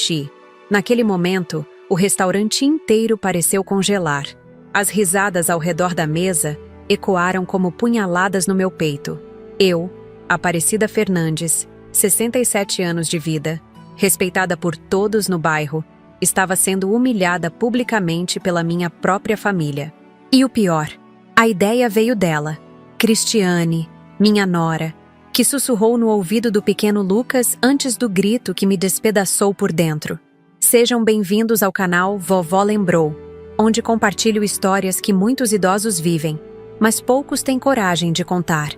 xixi. Naquele momento, o restaurante inteiro pareceu congelar. As risadas ao redor da mesa ecoaram como punhaladas no meu peito. Eu, Aparecida Fernandes, 67 anos de vida, respeitada por todos no bairro, estava sendo humilhada publicamente pela minha própria família. E o pior, a ideia veio dela, Cristiane, minha nora, que sussurrou no ouvido do pequeno Lucas antes do grito que me despedaçou por dentro. Sejam bem-vindos ao canal Vovó Lembrou, onde compartilho histórias que muitos idosos vivem, mas poucos têm coragem de contar.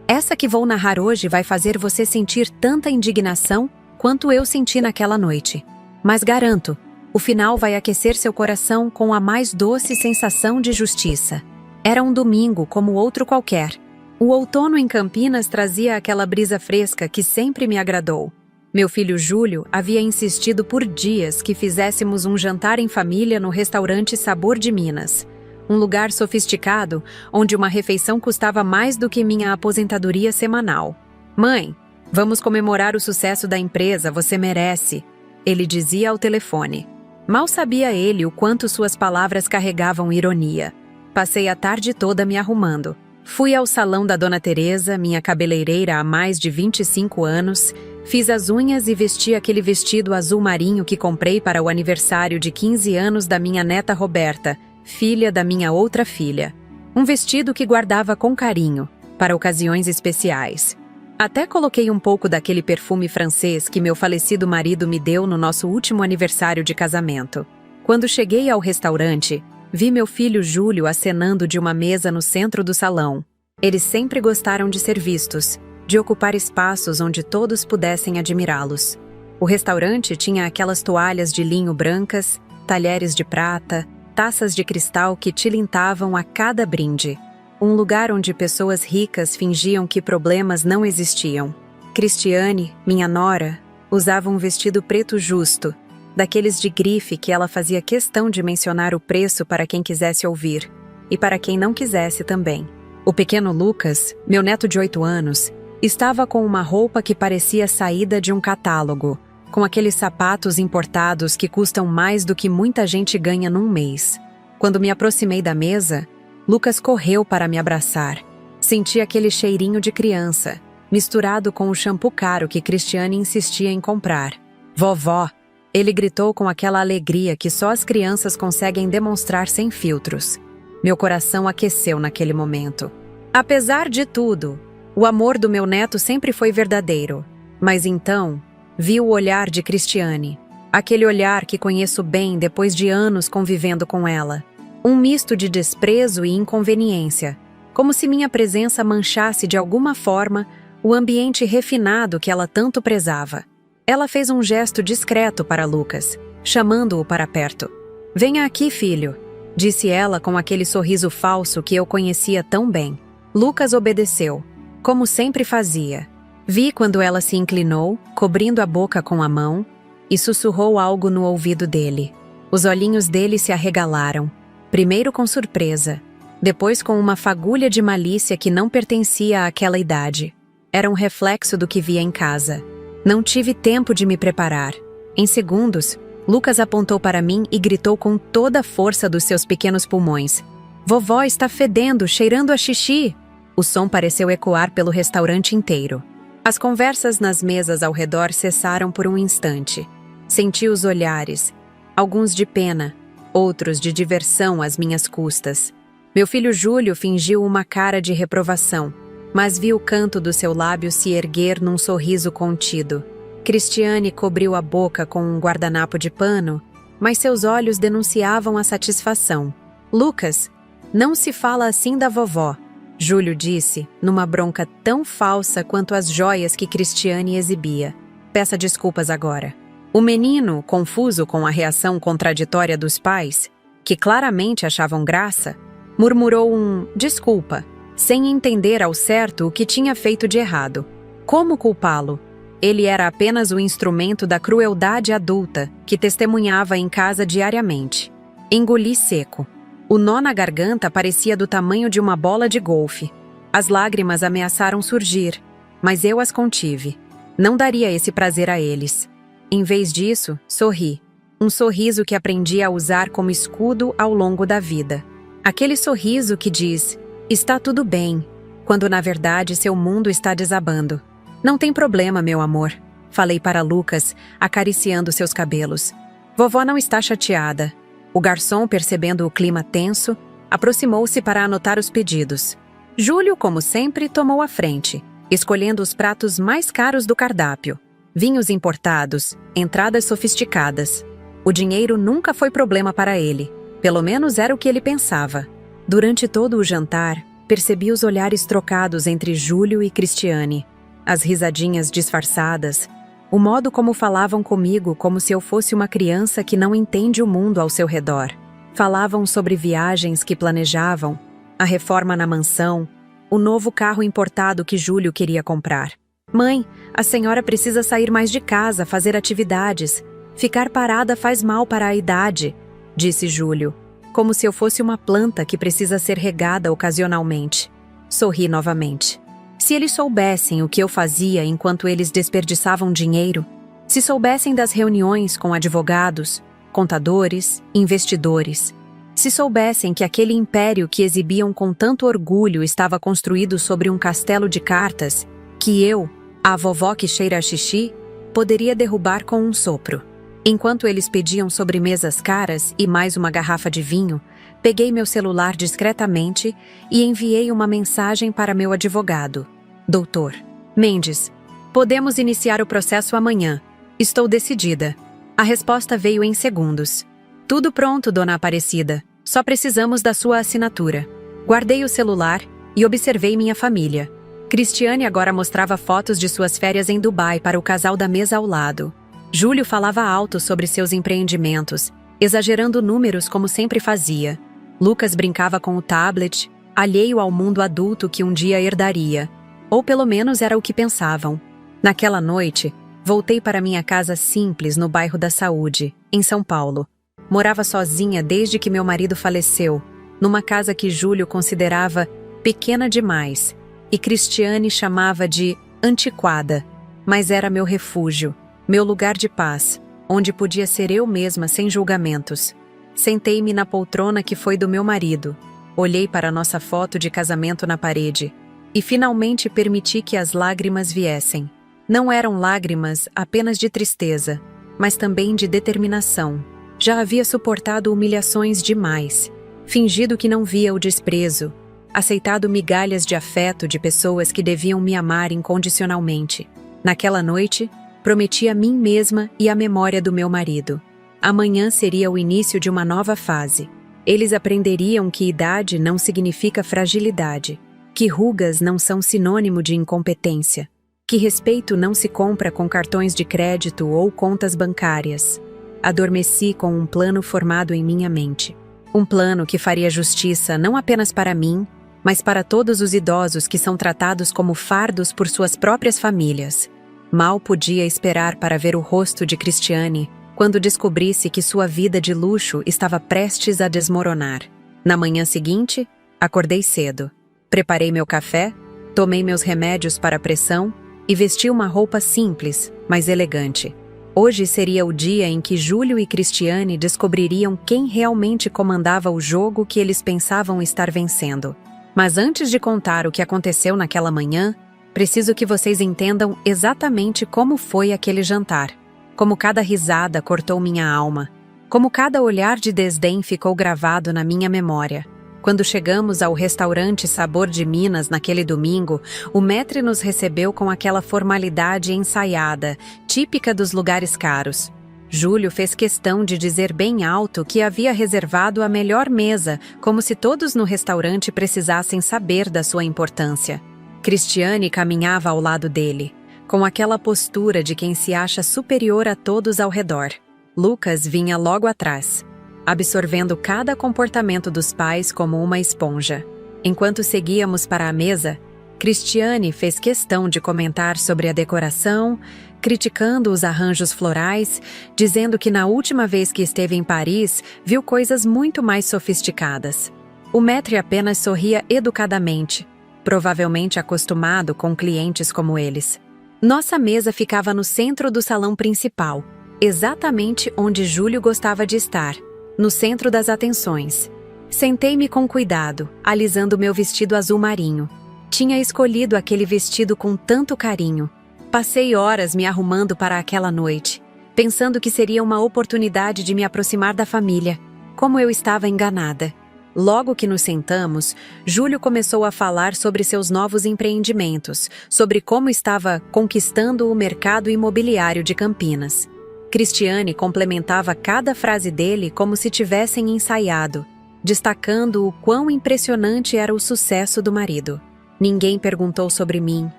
Essa que vou narrar hoje vai fazer você sentir tanta indignação quanto eu senti naquela noite. Mas garanto, o final vai aquecer seu coração com a mais doce sensação de justiça. Era um domingo como outro qualquer. O outono em Campinas trazia aquela brisa fresca que sempre me agradou. Meu filho Júlio havia insistido por dias que fizéssemos um jantar em família no restaurante Sabor de Minas. Um lugar sofisticado, onde uma refeição custava mais do que minha aposentadoria semanal. "Mãe, vamos comemorar o sucesso da empresa, você merece", ele dizia ao telefone. Mal sabia ele o quanto suas palavras carregavam ironia. Passei a tarde toda me arrumando. Fui ao salão da Dona Teresa, minha cabeleireira há mais de 25 anos, fiz as unhas e vesti aquele vestido azul marinho que comprei para o aniversário de 15 anos da minha neta Roberta, filha da minha outra filha. Um vestido que guardava com carinho, para ocasiões especiais. Até coloquei um pouco daquele perfume francês que meu falecido marido me deu no nosso último aniversário de casamento. Quando cheguei ao restaurante, vi meu filho Júlio acenando de uma mesa no centro do salão. Eles sempre gostaram de ser vistos, de ocupar espaços onde todos pudessem admirá-los. O restaurante tinha aquelas toalhas de linho brancas, talheres de prata, taças de cristal que tilintavam a cada brinde. Um lugar onde pessoas ricas fingiam que problemas não existiam. Cristiane, minha nora, usava um vestido preto justo, daqueles de grife que ela fazia questão de mencionar o preço para quem quisesse ouvir, e para quem não quisesse também. O pequeno Lucas, meu neto de 8 anos, estava com uma roupa que parecia saída de um catálogo, com aqueles sapatos importados que custam mais do que muita gente ganha num mês. Quando me aproximei da mesa, Lucas correu para me abraçar. Senti aquele cheirinho de criança, misturado com o shampoo caro que Cristiane insistia em comprar. "Vovó!", ele gritou com aquela alegria que só as crianças conseguem demonstrar sem filtros. Meu coração aqueceu naquele momento. Apesar de tudo, o amor do meu neto sempre foi verdadeiro. Mas então, vi o olhar de Cristiane. Aquele olhar que conheço bem depois de anos convivendo com ela. Um misto de desprezo e inconveniência, como se minha presença manchasse de alguma forma o ambiente refinado que ela tanto prezava. Ela fez um gesto discreto para Lucas, chamando-o para perto. "Venha aqui, filho", disse ela com aquele sorriso falso que eu conhecia tão bem. Lucas obedeceu, como sempre fazia. Vi quando ela se inclinou, cobrindo a boca com a mão, e sussurrou algo no ouvido dele. Os olhinhos dele se arregalaram, primeiro com surpresa, depois com uma fagulha de malícia que não pertencia àquela idade. Era um reflexo do que via em casa. Não tive tempo de me preparar. Em segundos, Lucas apontou para mim e gritou com toda a força dos seus pequenos pulmões: "Vovó está fedendo, cheirando a xixi!" O som pareceu ecoar pelo restaurante inteiro. As conversas nas mesas ao redor cessaram por um instante. Senti os olhares, alguns de pena, outros de diversão às minhas custas. Meu filho Júlio fingiu uma cara de reprovação, mas vi o canto do seu lábio se erguer num sorriso contido. Cristiane cobriu a boca com um guardanapo de pano, mas seus olhos denunciavam a satisfação. "Lucas, não se fala assim da vovó", Júlio disse, numa bronca tão falsa quanto as joias que Cristiane exibia. "Peça desculpas agora." O menino, confuso com a reação contraditória dos pais, que claramente achavam graça, murmurou um "desculpa", sem entender ao certo o que tinha feito de errado. Como culpá-lo? Ele era apenas o instrumento da crueldade adulta que testemunhava em casa diariamente. Engoli seco. O nó na garganta parecia do tamanho de uma bola de golfe. As lágrimas ameaçaram surgir, mas eu as contive. Não daria esse prazer a eles. Em vez disso, sorri. Um sorriso que aprendi a usar como escudo ao longo da vida. Aquele sorriso que diz, está tudo bem, quando na verdade seu mundo está desabando. Não tem problema, meu amor, falei para Lucas, acariciando seus cabelos. Vovó não está chateada. O garçom, percebendo o clima tenso, aproximou-se para anotar os pedidos. Júlio, como sempre, tomou a frente, escolhendo os pratos mais caros do cardápio. Vinhos importados, entradas sofisticadas. O dinheiro nunca foi problema para ele. Pelo menos era o que ele pensava. Durante todo o jantar, percebi os olhares trocados entre Júlio e Cristiane. As risadinhas disfarçadas. O modo como falavam comigo como se eu fosse uma criança que não entende o mundo ao seu redor. Falavam sobre viagens que planejavam, a reforma na mansão, o novo carro importado que Júlio queria comprar. Mãe, a senhora precisa sair mais de casa, fazer atividades. Ficar parada faz mal para a idade, disse Júlio, como se eu fosse uma planta que precisa ser regada ocasionalmente. Sorri novamente. Se eles soubessem o que eu fazia enquanto eles desperdiçavam dinheiro, se soubessem das reuniões com advogados, contadores, investidores, se soubessem que aquele império que exibiam com tanto orgulho estava construído sobre um castelo de cartas, que eu, a vovó que cheira a xixi, poderia derrubar com um sopro. Enquanto eles pediam sobremesas caras e mais uma garrafa de vinho, peguei meu celular discretamente e enviei uma mensagem para meu advogado. Doutor Mendes, podemos iniciar o processo amanhã. Estou decidida. A resposta veio em segundos. Tudo pronto, dona Aparecida. Só precisamos da sua assinatura. Guardei o celular e observei minha família. Cristiane agora mostrava fotos de suas férias em Dubai para o casal da mesa ao lado. Júlio falava alto sobre seus empreendimentos, exagerando números como sempre fazia. Lucas brincava com o tablet, alheio ao mundo adulto que um dia herdaria. Ou pelo menos era o que pensavam. Naquela noite, voltei para minha casa simples no bairro da Saúde, em São Paulo. Morava sozinha desde que meu marido faleceu, numa casa que Júlio considerava pequena demais, e Cristiane chamava de antiquada, mas era meu refúgio. Meu lugar de paz, onde podia ser eu mesma sem julgamentos. Sentei-me na poltrona que foi do meu marido. Olhei para nossa foto de casamento na parede. E finalmente permiti que as lágrimas viessem. Não eram lágrimas apenas de tristeza, mas também de determinação. Já havia suportado humilhações demais. Fingido que não via o desprezo. Aceitado migalhas de afeto de pessoas que deviam me amar incondicionalmente. Naquela noite, prometi a mim mesma e à memória do meu marido. Amanhã seria o início de uma nova fase. Eles aprenderiam que idade não significa fragilidade, que rugas não são sinônimo de incompetência, que respeito não se compra com cartões de crédito ou contas bancárias. Adormeci com um plano formado em minha mente. Um plano que faria justiça não apenas para mim, mas para todos os idosos que são tratados como fardos por suas próprias famílias. Mal podia esperar para ver o rosto de Cristiane quando descobrisse que sua vida de luxo estava prestes a desmoronar. Na manhã seguinte, acordei cedo. Preparei meu café, tomei meus remédios para a pressão e vesti uma roupa simples, mas elegante. Hoje seria o dia em que Júlio e Cristiane descobririam quem realmente comandava o jogo que eles pensavam estar vencendo. Mas antes de contar o que aconteceu naquela manhã, preciso que vocês entendam exatamente como foi aquele jantar. Como cada risada cortou minha alma. Como cada olhar de desdém ficou gravado na minha memória. Quando chegamos ao restaurante Sabor de Minas naquele domingo, o maître nos recebeu com aquela formalidade ensaiada, típica dos lugares caros. Júlio fez questão de dizer bem alto que havia reservado a melhor mesa, como se todos no restaurante precisassem saber da sua importância. Cristiane caminhava ao lado dele, com aquela postura de quem se acha superior a todos ao redor. Lucas vinha logo atrás, absorvendo cada comportamento dos pais como uma esponja. Enquanto seguíamos para a mesa, Cristiane fez questão de comentar sobre a decoração, criticando os arranjos florais, dizendo que na última vez que esteve em Paris, viu coisas muito mais sofisticadas. O maître apenas sorria educadamente, provavelmente acostumado com clientes como eles. Nossa mesa ficava no centro do salão principal, exatamente onde Júlio gostava de estar, no centro das atenções. Sentei-me com cuidado, alisando meu vestido azul marinho. Tinha escolhido aquele vestido com tanto carinho. Passei horas me arrumando para aquela noite, pensando que seria uma oportunidade de me aproximar da família. Como eu estava enganada. Logo que nos sentamos, Júlio começou a falar sobre seus novos empreendimentos, sobre como estava conquistando o mercado imobiliário de Campinas. Cristiane complementava cada frase dele como se tivessem ensaiado, destacando o quão impressionante era o sucesso do marido. Ninguém perguntou sobre mim,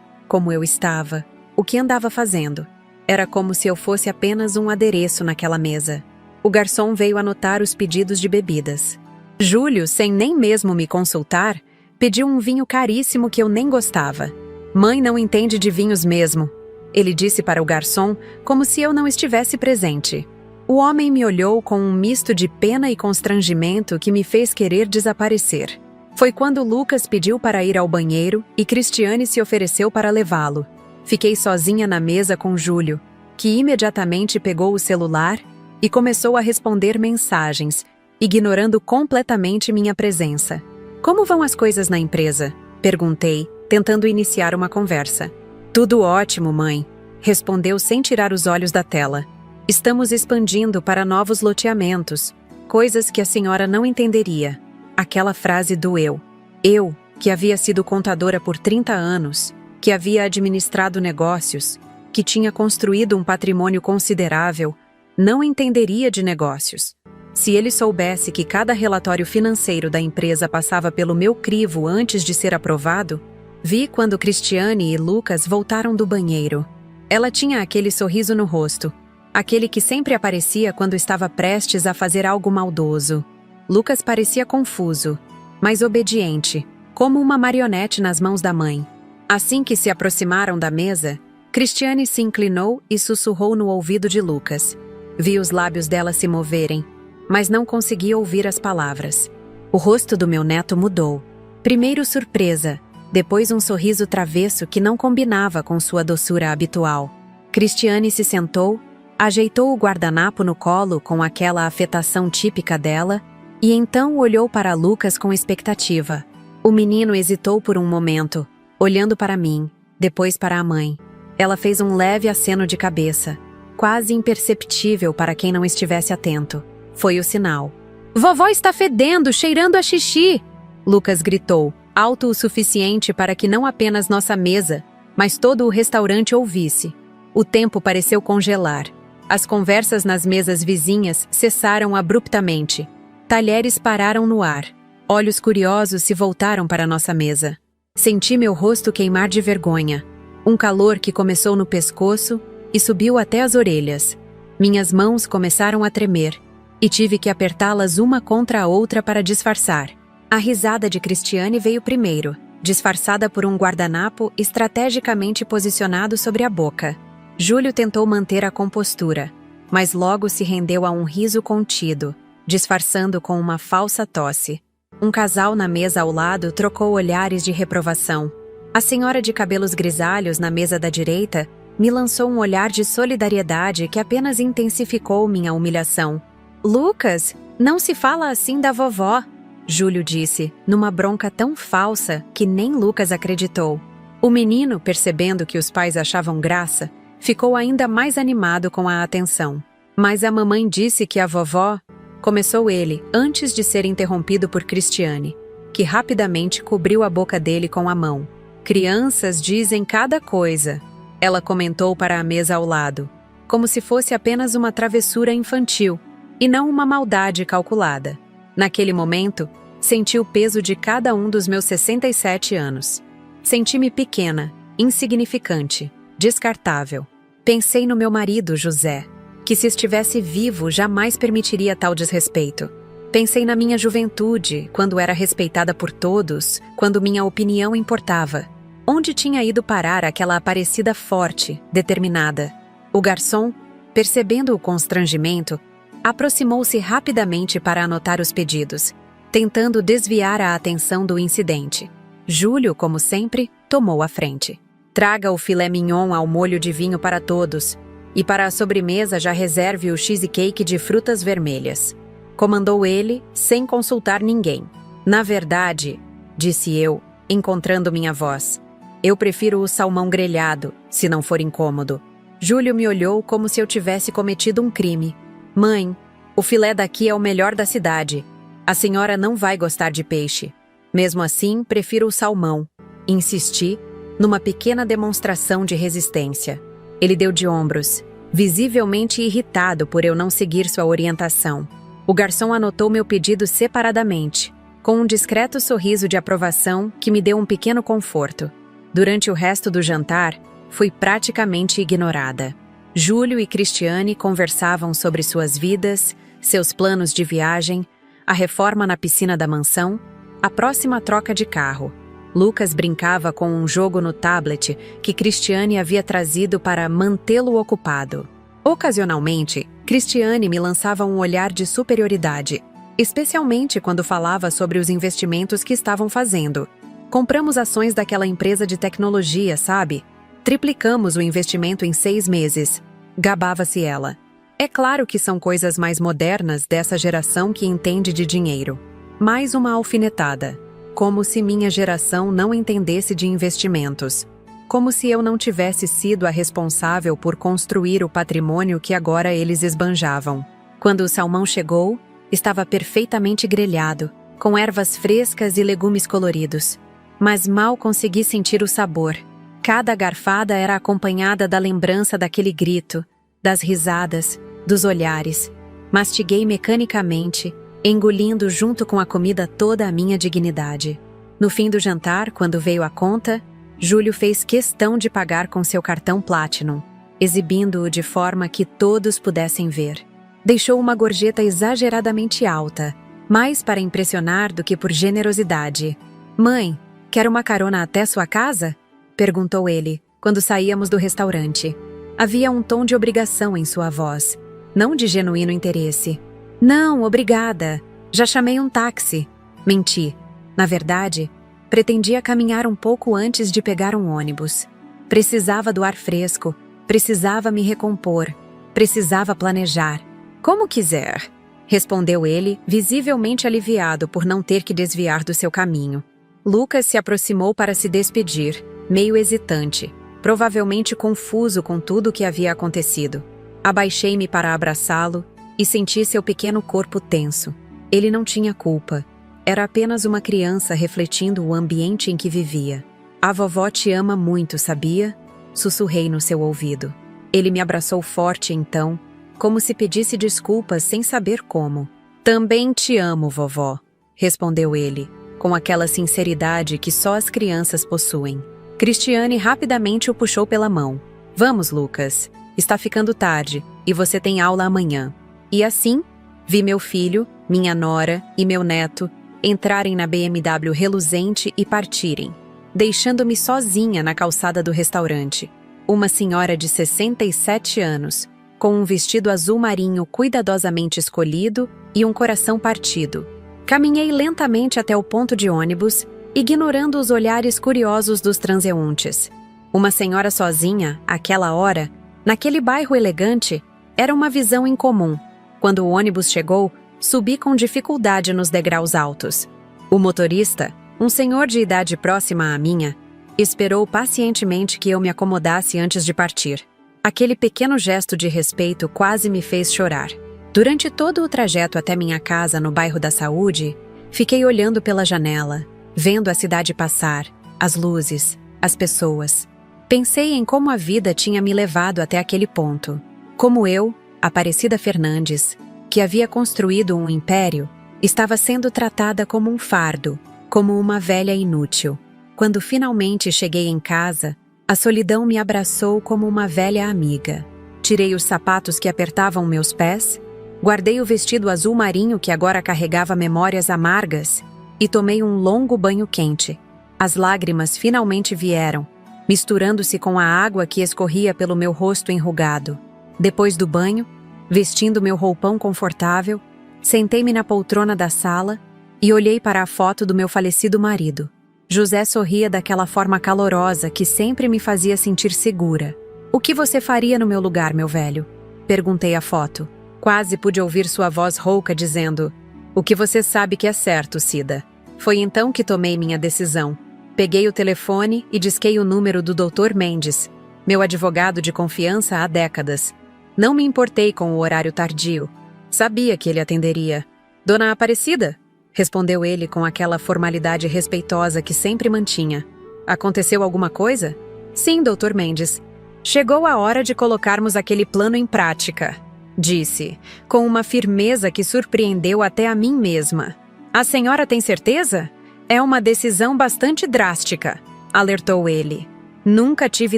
como eu estava, o que andava fazendo. Era como se eu fosse apenas um adereço naquela mesa. O garçom veio anotar os pedidos de bebidas. Júlio, sem nem mesmo me consultar, pediu um vinho caríssimo que eu nem gostava. Mãe não entende de vinhos mesmo, ele disse para o garçom, como se eu não estivesse presente. O homem me olhou com um misto de pena e constrangimento que me fez querer desaparecer. Foi quando Lucas pediu para ir ao banheiro e Cristiane se ofereceu para levá-lo. Fiquei sozinha na mesa com Júlio, que imediatamente pegou o celular e começou a responder mensagens, ignorando completamente minha presença. Como vão as coisas na empresa? Perguntei, tentando iniciar uma conversa. Tudo ótimo, mãe, respondeu sem tirar os olhos da tela. Estamos expandindo para novos loteamentos, coisas que a senhora não entenderia. Aquela frase doeu. Eu, que havia sido contadora por 30 anos, que havia administrado negócios, que tinha construído um patrimônio considerável, não entenderia de negócios. Se ele soubesse que cada relatório financeiro da empresa passava pelo meu crivo antes de ser aprovado, vi quando Cristiane e Lucas voltaram do banheiro. Ela tinha aquele sorriso no rosto, aquele que sempre aparecia quando estava prestes a fazer algo maldoso. Lucas parecia confuso, mas obediente, como uma marionete nas mãos da mãe. Assim que se aproximaram da mesa, Cristiane se inclinou e sussurrou no ouvido de Lucas. Vi os lábios dela se moverem, mas não consegui ouvir as palavras. O rosto do meu neto mudou. Primeiro surpresa, depois um sorriso travesso que não combinava com sua doçura habitual. Cristiane se sentou, ajeitou o guardanapo no colo com aquela afetação típica dela e então olhou para Lucas com expectativa. O menino hesitou por um momento, olhando para mim, depois para a mãe. Ela fez um leve aceno de cabeça, quase imperceptível para quem não estivesse atento. Foi o sinal. Vovó está fedendo, cheirando a xixi! Lucas gritou, alto o suficiente para que não apenas nossa mesa, mas todo o restaurante ouvisse. O tempo pareceu congelar. As conversas nas mesas vizinhas cessaram abruptamente. Talheres pararam no ar. Olhos curiosos se voltaram para nossa mesa. Senti meu rosto queimar de vergonha. Um calor que começou no pescoço e subiu até as orelhas. Minhas mãos começaram a tremer e tive que apertá-las uma contra a outra para disfarçar. A risada de Cristiane veio primeiro, disfarçada por um guardanapo estrategicamente posicionado sobre a boca. Júlio tentou manter a compostura, mas logo se rendeu a um riso contido, disfarçando com uma falsa tosse. Um casal na mesa ao lado trocou olhares de reprovação. A senhora de cabelos grisalhos na mesa da direita me lançou um olhar de solidariedade que apenas intensificou minha humilhação. Lucas, não se fala assim da vovó, Júlio disse, numa bronca tão falsa que nem Lucas acreditou. O menino, percebendo que os pais achavam graça, ficou ainda mais animado com a atenção. Mas a mamãe disse que a vovó... Começou ele, antes de ser interrompido por Cristiane, que rapidamente cobriu a boca dele com a mão. Crianças dizem cada coisa, ela comentou para a mesa ao lado, como se fosse apenas uma travessura infantil, e não uma maldade calculada. Naquele momento, senti o peso de cada um dos meus 67 anos. Senti-me pequena, insignificante, descartável. Pensei no meu marido, José, que se estivesse vivo jamais permitiria tal desrespeito. Pensei na minha juventude, quando era respeitada por todos, quando minha opinião importava. Onde tinha ido parar aquela Aparecida forte, determinada? O garçom, percebendo o constrangimento, aproximou-se rapidamente para anotar os pedidos, tentando desviar a atenção do incidente. Júlio, como sempre, tomou a frente. Traga o filé mignon ao molho de vinho para todos. E para a sobremesa já reserve o cheesecake de frutas vermelhas. Comandou ele, sem consultar ninguém. Na verdade, disse eu, encontrando minha voz, eu prefiro o salmão grelhado, se não for incômodo. Júlio me olhou como se eu tivesse cometido um crime. Mãe, o filé daqui é o melhor da cidade. A senhora não vai gostar de peixe. Mesmo assim, prefiro o salmão. Insisti, numa pequena demonstração de resistência. Ele deu de ombros, visivelmente irritado por eu não seguir sua orientação. O garçom anotou meu pedido separadamente, com um discreto sorriso de aprovação que me deu um pequeno conforto. Durante o resto do jantar, fui praticamente ignorada. Júlio e Cristiane conversavam sobre suas vidas, seus planos de viagem, a reforma na piscina da mansão, a próxima troca de carro. Lucas brincava com um jogo no tablet que Cristiane havia trazido para mantê-lo ocupado. Ocasionalmente, Cristiane me lançava um olhar de superioridade, especialmente quando falava sobre os investimentos que estavam fazendo. Compramos ações daquela empresa de tecnologia, sabe? Triplicamos o investimento em 6 meses. Gabava-se ela. É claro que são coisas mais modernas dessa geração que entende de dinheiro. Mais uma alfinetada. Como se minha geração não entendesse de investimentos. Como se eu não tivesse sido a responsável por construir o patrimônio que agora eles esbanjavam. Quando o salmão chegou, estava perfeitamente grelhado, com ervas frescas e legumes coloridos. Mas mal consegui sentir o sabor. Cada garfada era acompanhada da lembrança daquele grito, das risadas, dos olhares. Mastiguei mecanicamente, engolindo junto com a comida toda a minha dignidade. No fim do jantar, quando veio a conta, Júlio fez questão de pagar com seu cartão Platinum, exibindo-o de forma que todos pudessem ver. Deixou uma gorjeta exageradamente alta, mais para impressionar do que por generosidade. Mãe, quer uma carona até sua casa? Perguntou ele, quando saíamos do restaurante. Havia um tom de obrigação em sua voz, não de genuíno interesse. Não, obrigada. Já chamei um táxi. Menti. Na verdade, pretendia caminhar um pouco antes de pegar um ônibus. Precisava do ar fresco, precisava me recompor, precisava planejar. Como quiser, respondeu ele, visivelmente aliviado por não ter que desviar do seu caminho. Lucas se aproximou para se despedir, meio hesitante, provavelmente confuso com tudo o que havia acontecido. Abaixei-me para abraçá-lo e senti seu pequeno corpo tenso. Ele não tinha culpa. Era apenas uma criança refletindo o ambiente em que vivia. A vovó te ama muito, sabia? Sussurrei no seu ouvido. Ele me abraçou forte então, como se pedisse desculpas sem saber como. Também te amo, vovó, respondeu ele, com aquela sinceridade que só as crianças possuem. Cristiane rapidamente o puxou pela mão. Vamos, Lucas. Está ficando tarde e você tem aula amanhã. E assim, vi meu filho, minha nora e meu neto entrarem na BMW reluzente e partirem, deixando-me sozinha na calçada do restaurante. Uma senhora de 67 anos, com um vestido azul marinho cuidadosamente escolhido e um coração partido. Caminhei lentamente até o ponto de ônibus, ignorando os olhares curiosos dos transeuntes. Uma senhora sozinha, àquela hora, naquele bairro elegante, era uma visão incomum. Quando o ônibus chegou, subi com dificuldade nos degraus altos. O motorista, um senhor de idade próxima à minha, esperou pacientemente que eu me acomodasse antes de partir. Aquele pequeno gesto de respeito quase me fez chorar. Durante todo o trajeto até minha casa no bairro da Saúde, fiquei olhando pela janela, vendo a cidade passar, as luzes, as pessoas. Pensei em como a vida tinha me levado até aquele ponto. Como eu, Aparecida Fernandes, que havia construído um império, estava sendo tratada como um fardo, como uma velha inútil. Quando finalmente cheguei em casa, a solidão me abraçou como uma velha amiga. Tirei os sapatos que apertavam meus pés, guardei o vestido azul marinho que agora carregava memórias amargas e tomei um longo banho quente. As lágrimas finalmente vieram, misturando-se com a água que escorria pelo meu rosto enrugado. Depois do banho, vestindo meu roupão confortável, sentei-me na poltrona da sala e olhei para a foto do meu falecido marido. José sorria daquela forma calorosa que sempre me fazia sentir segura. O que você faria no meu lugar, meu velho? Perguntei à foto. Quase pude ouvir sua voz rouca dizendo: o que você sabe que é certo, Cida. Foi então que tomei minha decisão. Peguei o telefone e disquei o número do Dr. Mendes, meu advogado de confiança há décadas. Não me importei com o horário tardio. Sabia que ele atenderia. Dona Aparecida? Respondeu ele com aquela formalidade respeitosa que sempre mantinha. Aconteceu alguma coisa? Sim, Dr. Mendes. Chegou a hora de colocarmos aquele plano em prática, disse, com uma firmeza que surpreendeu até a mim mesma. A senhora tem certeza? É uma decisão bastante drástica, alertou ele. Nunca tive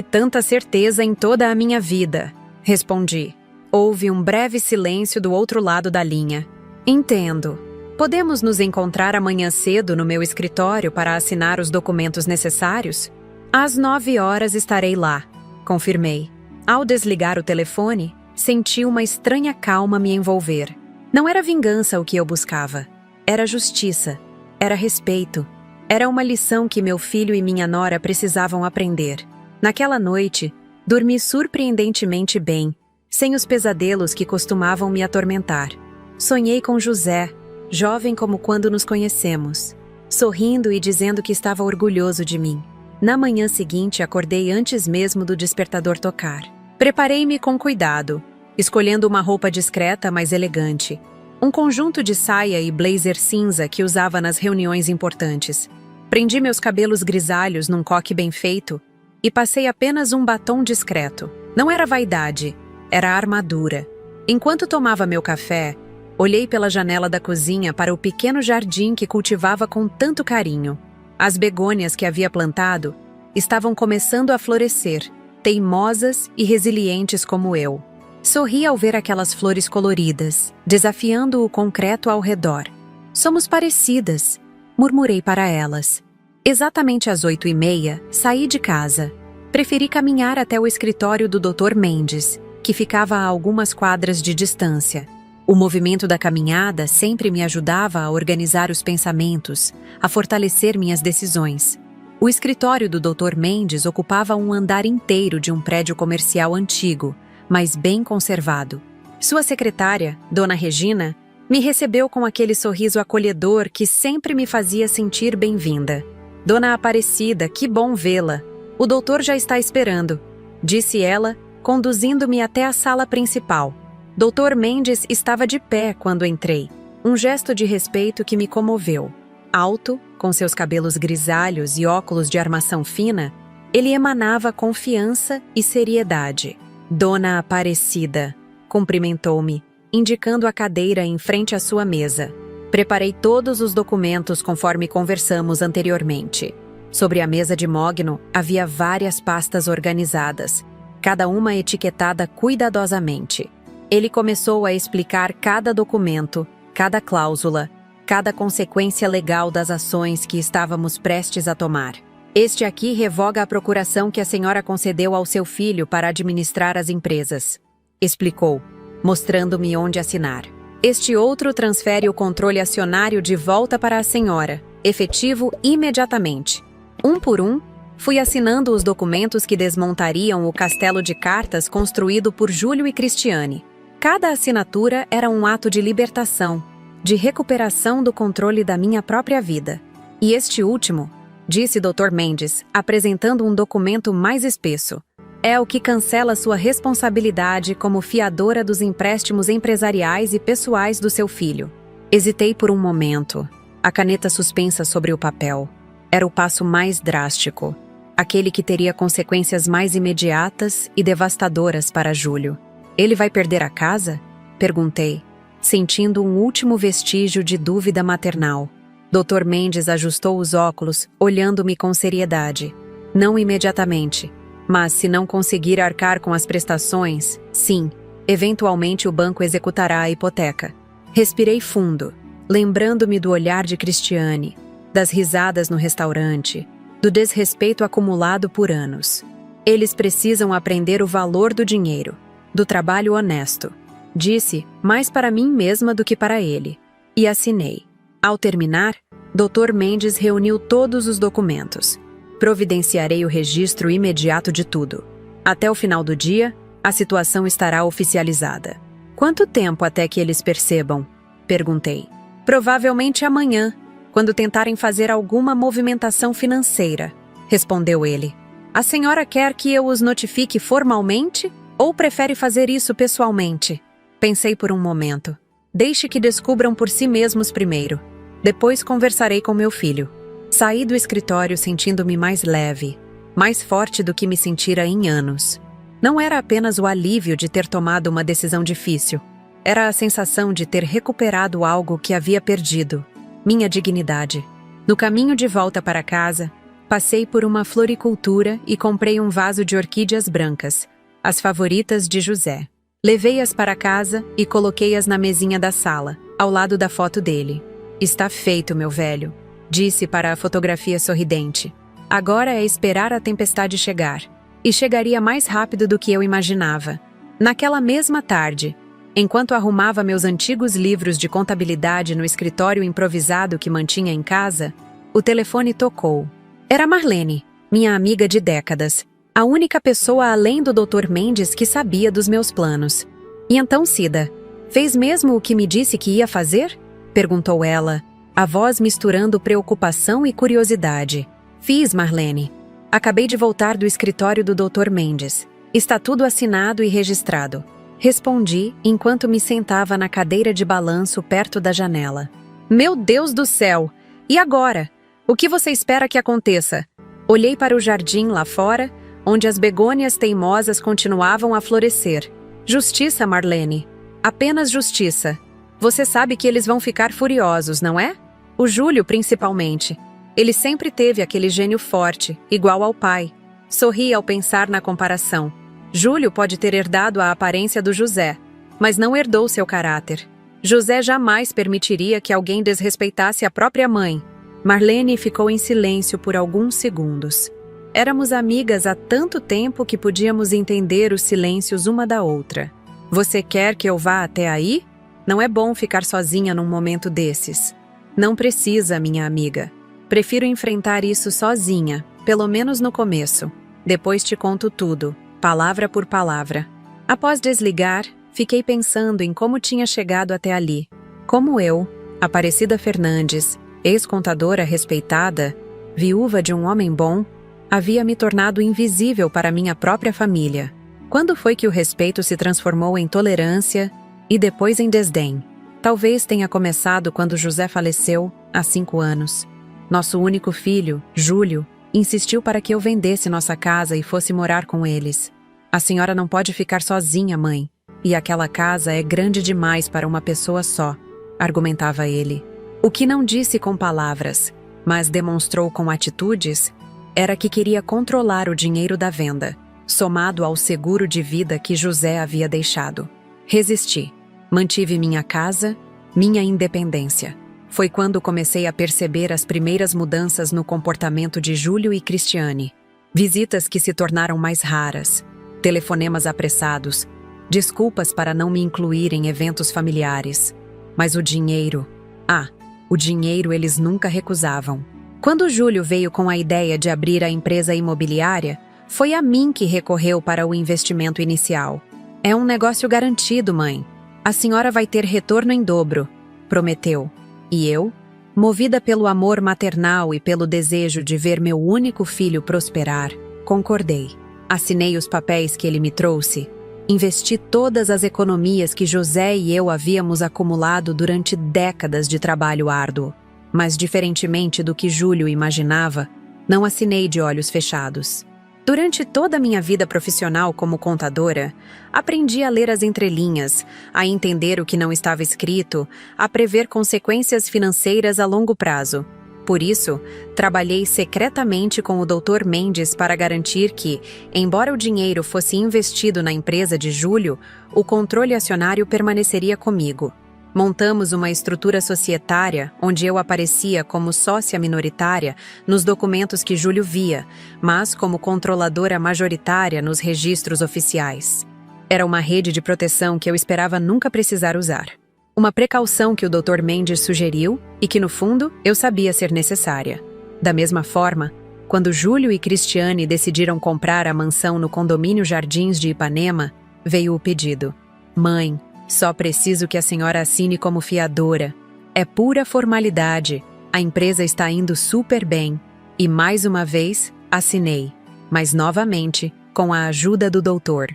tanta certeza em toda a minha vida, respondi. Houve um breve silêncio do outro lado da linha. Entendo. Podemos nos encontrar amanhã cedo no meu escritório para assinar os documentos necessários? Às 9 horas estarei lá, confirmei. Ao desligar o telefone, senti uma estranha calma me envolver. Não era vingança o que eu buscava. Era justiça. Era respeito. Era uma lição que meu filho e minha nora precisavam aprender. Naquela noite, dormi surpreendentemente bem, sem os pesadelos que costumavam me atormentar. Sonhei com José, jovem como quando nos conhecemos, sorrindo e dizendo que estava orgulhoso de mim. Na manhã seguinte, acordei antes mesmo do despertador tocar. Preparei-me com cuidado, escolhendo uma roupa discreta, mas elegante. Um conjunto de saia e blazer cinza que usava nas reuniões importantes. Prendi meus cabelos grisalhos num coque bem feito e passei apenas um batom discreto. Não era vaidade, era armadura. Enquanto tomava meu café, olhei pela janela da cozinha para o pequeno jardim que cultivava com tanto carinho. As begônias que havia plantado estavam começando a florescer, teimosas e resilientes como eu. Sorri ao ver aquelas flores coloridas, desafiando o concreto ao redor. Somos parecidas, murmurei para elas. Exatamente às 8h30, saí de casa. Preferi caminhar até o escritório do Dr. Mendes, que ficava a algumas quadras de distância. O movimento da caminhada sempre me ajudava a organizar os pensamentos, a fortalecer minhas decisões. O escritório do Dr. Mendes ocupava um andar inteiro de um prédio comercial antigo, mas bem conservado. Sua secretária, Dona Regina, me recebeu com aquele sorriso acolhedor que sempre me fazia sentir bem-vinda. Dona Aparecida, que bom vê-la. O doutor já está esperando, disse ela, conduzindo-me até a sala principal. Dr. Mendes estava de pé quando entrei, um gesto de respeito que me comoveu. Alto, com seus cabelos grisalhos e óculos de armação fina, ele emanava confiança e seriedade. Dona Aparecida, cumprimentou-me, indicando a cadeira em frente à sua mesa. Preparei todos os documentos conforme conversamos anteriormente. Sobre a mesa de mogno havia várias pastas organizadas, cada uma etiquetada cuidadosamente. Ele começou a explicar cada documento, cada cláusula, cada consequência legal das ações que estávamos prestes a tomar. Este aqui revoga a procuração que a senhora concedeu ao seu filho para administrar as empresas, explicou, mostrando-me onde assinar. Este outro transfere o controle acionário de volta para a senhora, efetivo imediatamente. Um por um, fui assinando os documentos que desmontariam o castelo de cartas construído por Júlio e Cristiane. Cada assinatura era um ato de libertação, de recuperação do controle da minha própria vida. E este último, disse Dr. Mendes, apresentando um documento mais espesso, é o que cancela sua responsabilidade como fiadora dos empréstimos empresariais e pessoais do seu filho. Hesitei por um momento, a caneta suspensa sobre o papel. Era o passo mais drástico, aquele que teria consequências mais imediatas e devastadoras para Júlio. Ele vai perder a casa? Perguntei, sentindo um último vestígio de dúvida maternal. Dr. Mendes ajustou os óculos, olhando-me com seriedade. Não imediatamente, mas se não conseguir arcar com as prestações, sim, eventualmente o banco executará a hipoteca. Respirei fundo, lembrando-me do olhar de Cristiane, das risadas no restaurante, do desrespeito acumulado por anos. Eles precisam aprender o valor do dinheiro, do trabalho honesto, disse, mais para mim mesma do que para ele. E assinei. Ao terminar, Dr. Mendes reuniu todos os documentos. Providenciarei o registro imediato de tudo. Até o final do dia, a situação estará oficializada. Quanto tempo até que eles percebam? Perguntei. Provavelmente amanhã, quando tentarem fazer alguma movimentação financeira, respondeu ele. A senhora quer que eu os notifique formalmente ou prefere fazer isso pessoalmente? Pensei por um momento. Deixe que descubram por si mesmos primeiro. Depois conversarei com meu filho. Saí do escritório sentindo-me mais leve, mais forte do que me sentira em anos. Não era apenas o alívio de ter tomado uma decisão difícil. Era a sensação de ter recuperado algo que havia perdido, minha dignidade. No caminho de volta para casa, passei por uma floricultura e comprei um vaso de orquídeas brancas, as favoritas de José. Levei-as para casa e coloquei-as na mesinha da sala, ao lado da foto dele. Está feito, meu velho, disse para a fotografia sorridente. Agora é esperar a tempestade chegar. E chegaria mais rápido do que eu imaginava. Naquela mesma tarde, enquanto arrumava meus antigos livros de contabilidade no escritório improvisado que mantinha em casa, o telefone tocou. Era Marlene, minha amiga de décadas, a única pessoa além do Dr. Mendes que sabia dos meus planos. E então, Cida, fez mesmo o que me disse que ia fazer? Perguntou ela, a voz misturando preocupação e curiosidade. Fiz, Marlene. Acabei de voltar do escritório do Dr. Mendes. Está tudo assinado e registrado. Respondi enquanto me sentava na cadeira de balanço perto da janela. Meu Deus do céu! E agora? O que você espera que aconteça? Olhei para o jardim lá fora, onde as begônias teimosas continuavam a florescer. Justiça, Marlene. Apenas justiça. Você sabe que eles vão ficar furiosos, não é? O Júlio, principalmente. Ele sempre teve aquele gênio forte, igual ao pai. Sorri ao pensar na comparação. Júlio pode ter herdado a aparência do José, mas não herdou seu caráter. José jamais permitiria que alguém desrespeitasse a própria mãe. Marlene ficou em silêncio por alguns segundos. Éramos amigas há tanto tempo que podíamos entender os silêncios uma da outra. Você quer que eu vá até aí? Não é bom ficar sozinha num momento desses. Não precisa, minha amiga. Prefiro enfrentar isso sozinha, pelo menos no começo. Depois te conto tudo, palavra por palavra. Após desligar, fiquei pensando em como tinha chegado até ali. Como eu, Aparecida Fernandes, ex-contadora respeitada, viúva de um homem bom, havia me tornado invisível para minha própria família. Quando foi que o respeito se transformou em tolerância e depois em desdém? Talvez tenha começado quando José faleceu, há 5 anos. Nosso único filho, Júlio, insistiu para que eu vendesse nossa casa e fosse morar com eles. A senhora não pode ficar sozinha, mãe. E aquela casa é grande demais para uma pessoa só, argumentava ele. O que não disse com palavras, mas demonstrou com atitudes, era que queria controlar o dinheiro da venda, somado ao seguro de vida que José havia deixado. Resisti. Mantive minha casa, minha independência. Foi quando comecei a perceber as primeiras mudanças no comportamento de Júlio e Cristiane. Visitas que se tornaram mais raras, telefonemas apressados, desculpas para não me incluir em eventos familiares. Mas o dinheiro... o dinheiro eles nunca recusavam. Quando Júlio veio com a ideia de abrir a empresa imobiliária, foi a mim que recorreu para o investimento inicial. É um negócio garantido, mãe. A senhora vai ter retorno em dobro, prometeu. E eu, movida pelo amor maternal e pelo desejo de ver meu único filho prosperar, concordei. Assinei os papéis que ele me trouxe. Investi todas as economias que José e eu havíamos acumulado durante décadas de trabalho árduo. Mas, diferentemente do que Júlio imaginava, não assinei de olhos fechados. Durante toda a minha vida profissional como contadora, aprendi a ler as entrelinhas, a entender o que não estava escrito, a prever consequências financeiras a longo prazo. Por isso, trabalhei secretamente com o Dr. Mendes para garantir que, embora o dinheiro fosse investido na empresa de Júlio, o controle acionário permaneceria comigo. Montamos uma estrutura societária onde eu aparecia como sócia minoritária nos documentos que Júlio via, mas como controladora majoritária nos registros oficiais. Era uma rede de proteção que eu esperava nunca precisar usar. Uma precaução que o Dr. Mendes sugeriu e que, no fundo, eu sabia ser necessária. Da mesma forma, Quando Júlio e Cristiane decidiram comprar a mansão no condomínio Jardins de Ipanema, veio o pedido. Mãe, só preciso que a senhora assine como fiadora. É pura formalidade. A empresa está indo super bem. E mais uma vez, assinei. Mas novamente, com a ajuda do doutor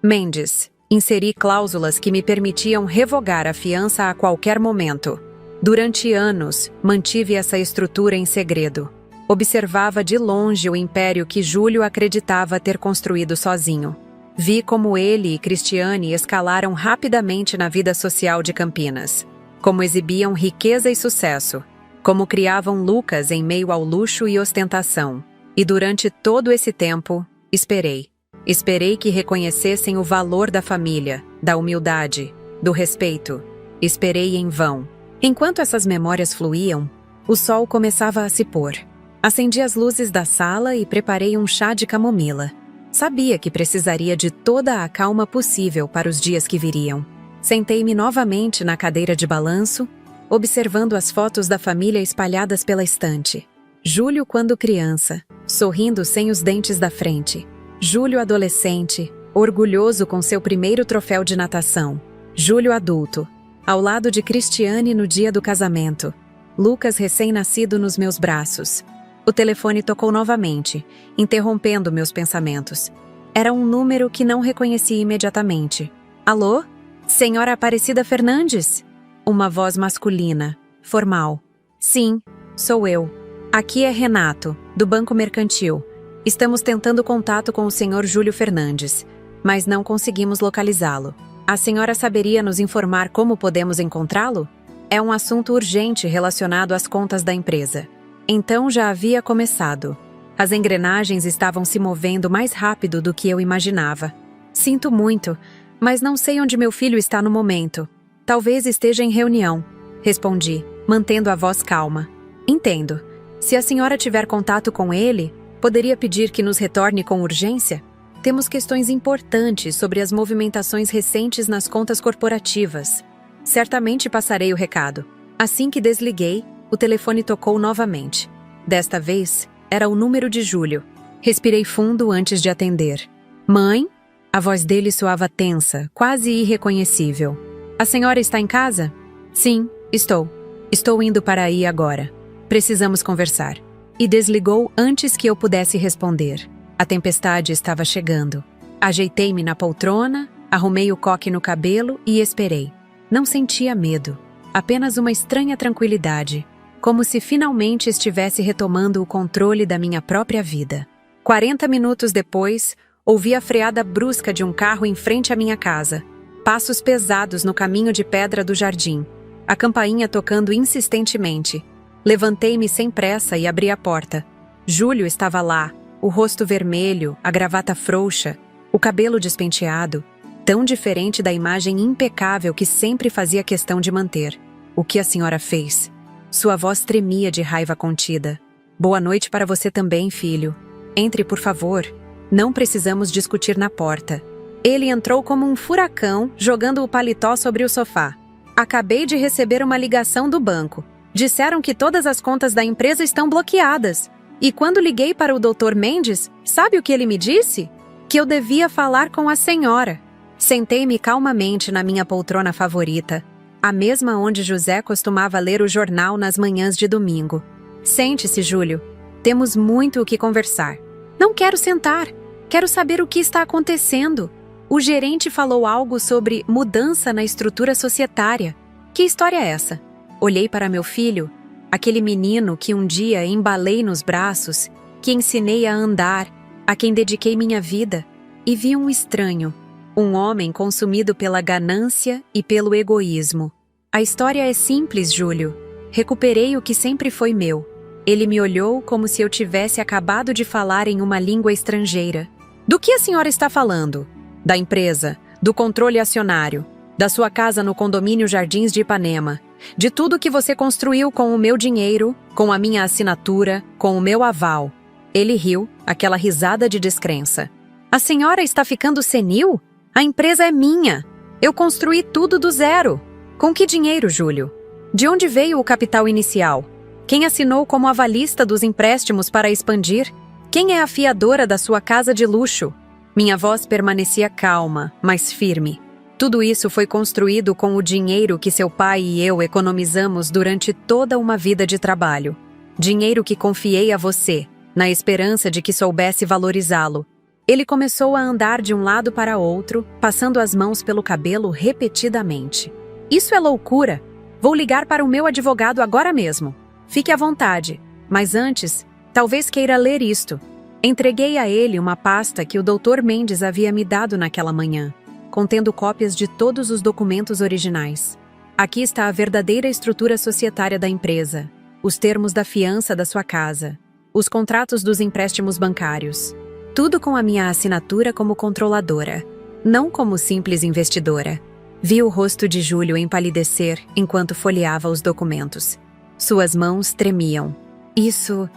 Mendes, inseri cláusulas que me permitiam revogar a fiança a qualquer momento. Durante anos, mantive essa estrutura em segredo. Observava de longe o império que Júlio acreditava ter construído sozinho. Vi como ele e Cristiane escalaram rapidamente na vida social de Campinas. Como exibiam riqueza e sucesso. Como criavam Lucas em meio ao luxo e ostentação. E durante todo esse tempo, esperei. Esperei que reconhecessem o valor da família, da humildade, do respeito. Esperei em vão. Enquanto essas memórias fluíam, o sol começava a se pôr. Acendi as luzes da sala e preparei um chá de camomila. Sabia que precisaria de toda a calma possível para os dias que viriam. Sentei-me novamente na cadeira de balanço, observando as fotos da família espalhadas pela estante. Júlio quando criança, sorrindo sem os dentes da frente. Júlio adolescente, orgulhoso com seu primeiro troféu de natação. Júlio adulto, ao lado de Cristiane no dia do casamento. Lucas recém-nascido nos meus braços. O telefone tocou novamente, interrompendo meus pensamentos. Era um número que não reconheci imediatamente. Alô? Senhora Aparecida Fernandes? Uma voz masculina, formal. Sim, sou eu. Aqui é Renato, do Banco Mercantil. Estamos tentando contato com o senhor Júlio Fernandes, mas não conseguimos localizá-lo. A senhora saberia nos informar como podemos encontrá-lo? É um assunto urgente relacionado às contas da empresa. Então já havia começado. As engrenagens estavam se movendo mais rápido do que eu imaginava. Sinto muito, mas não sei onde meu filho está no momento. Talvez esteja em reunião, respondi, mantendo a voz calma. Entendo. Se a senhora tiver contato com ele, poderia pedir que nos retorne com urgência? Temos questões importantes sobre as movimentações recentes nas contas corporativas. Certamente passarei o recado. Assim que desliguei, o telefone tocou novamente. Desta vez, era o número de Júlio. Respirei fundo antes de atender. Mãe? A voz dele soava tensa, quase irreconhecível. A senhora está em casa? Sim, estou. Estou indo para aí agora. Precisamos conversar. E desligou antes que eu pudesse responder. A tempestade estava chegando. Ajeitei-me na poltrona, arrumei o coque no cabelo e esperei. Não sentia medo, apenas uma estranha tranquilidade, como se finalmente estivesse retomando o controle da minha própria vida. 40 minutos depois, ouvi a freada brusca de um carro em frente à minha casa. Passos pesados no caminho de pedra do jardim. A campainha tocando insistentemente. Levantei-me sem pressa e abri a porta. Júlio estava lá, o rosto vermelho, a gravata frouxa, o cabelo despenteado, tão diferente da imagem impecável que sempre fazia questão de manter. O que a senhora fez? Sua voz tremia de raiva contida. Boa noite para você também, filho. Entre, por favor. Não precisamos discutir na porta. Ele entrou como um furacão, jogando o paletó sobre o sofá. Acabei de receber uma ligação do banco. Disseram que todas as contas da empresa estão bloqueadas. E quando liguei para o Dr. Mendes, sabe o que ele me disse? Que eu devia falar com a senhora. Sentei-me calmamente na minha poltrona favorita, a mesma onde José costumava ler o jornal nas manhãs de domingo. Sente-se, Júlio. Temos muito o que conversar. Não quero sentar. Quero saber o que está acontecendo. O gerente falou algo sobre mudança na estrutura societária. Que história é essa? Olhei para meu filho, aquele menino que um dia embalei nos braços, que ensinei a andar, a quem dediquei minha vida, e vi um estranho, um homem consumido pela ganância e pelo egoísmo. A história é simples, Júlio. Recuperei o que sempre foi meu. Ele me olhou como se eu tivesse acabado de falar em uma língua estrangeira. Do que a senhora está falando? Da empresa, do controle acionário, da sua casa no condomínio Jardins de Ipanema, de tudo que você construiu com o meu dinheiro, com a minha assinatura, com o meu aval. Ele riu, aquela risada de descrença. A senhora está ficando senil? A empresa é minha. Eu construí tudo do zero. Com que dinheiro, Júlio? De onde veio o capital inicial? Quem assinou como avalista dos empréstimos para expandir? Quem é a fiadora da sua casa de luxo? Minha voz permanecia calma, mas firme. Tudo isso foi construído com o dinheiro que seu pai e eu economizamos durante toda uma vida de trabalho. Dinheiro que confiei a você, na esperança de que soubesse valorizá-lo. Ele começou a andar de um lado para outro, passando as mãos pelo cabelo repetidamente. Isso é loucura! Vou ligar para o meu advogado agora mesmo. Fique à vontade, mas antes, talvez queira ler isto. Entreguei a ele uma pasta que o Dr. Mendes havia me dado naquela manhã, contendo cópias de todos os documentos originais. Aqui está a verdadeira estrutura societária da empresa, os termos da fiança da sua casa, os contratos dos empréstimos bancários. Tudo com a minha assinatura como controladora, não como simples investidora. Vi o rosto de Júlio empalidecer enquanto folheava os documentos. Suas mãos tremiam. Isso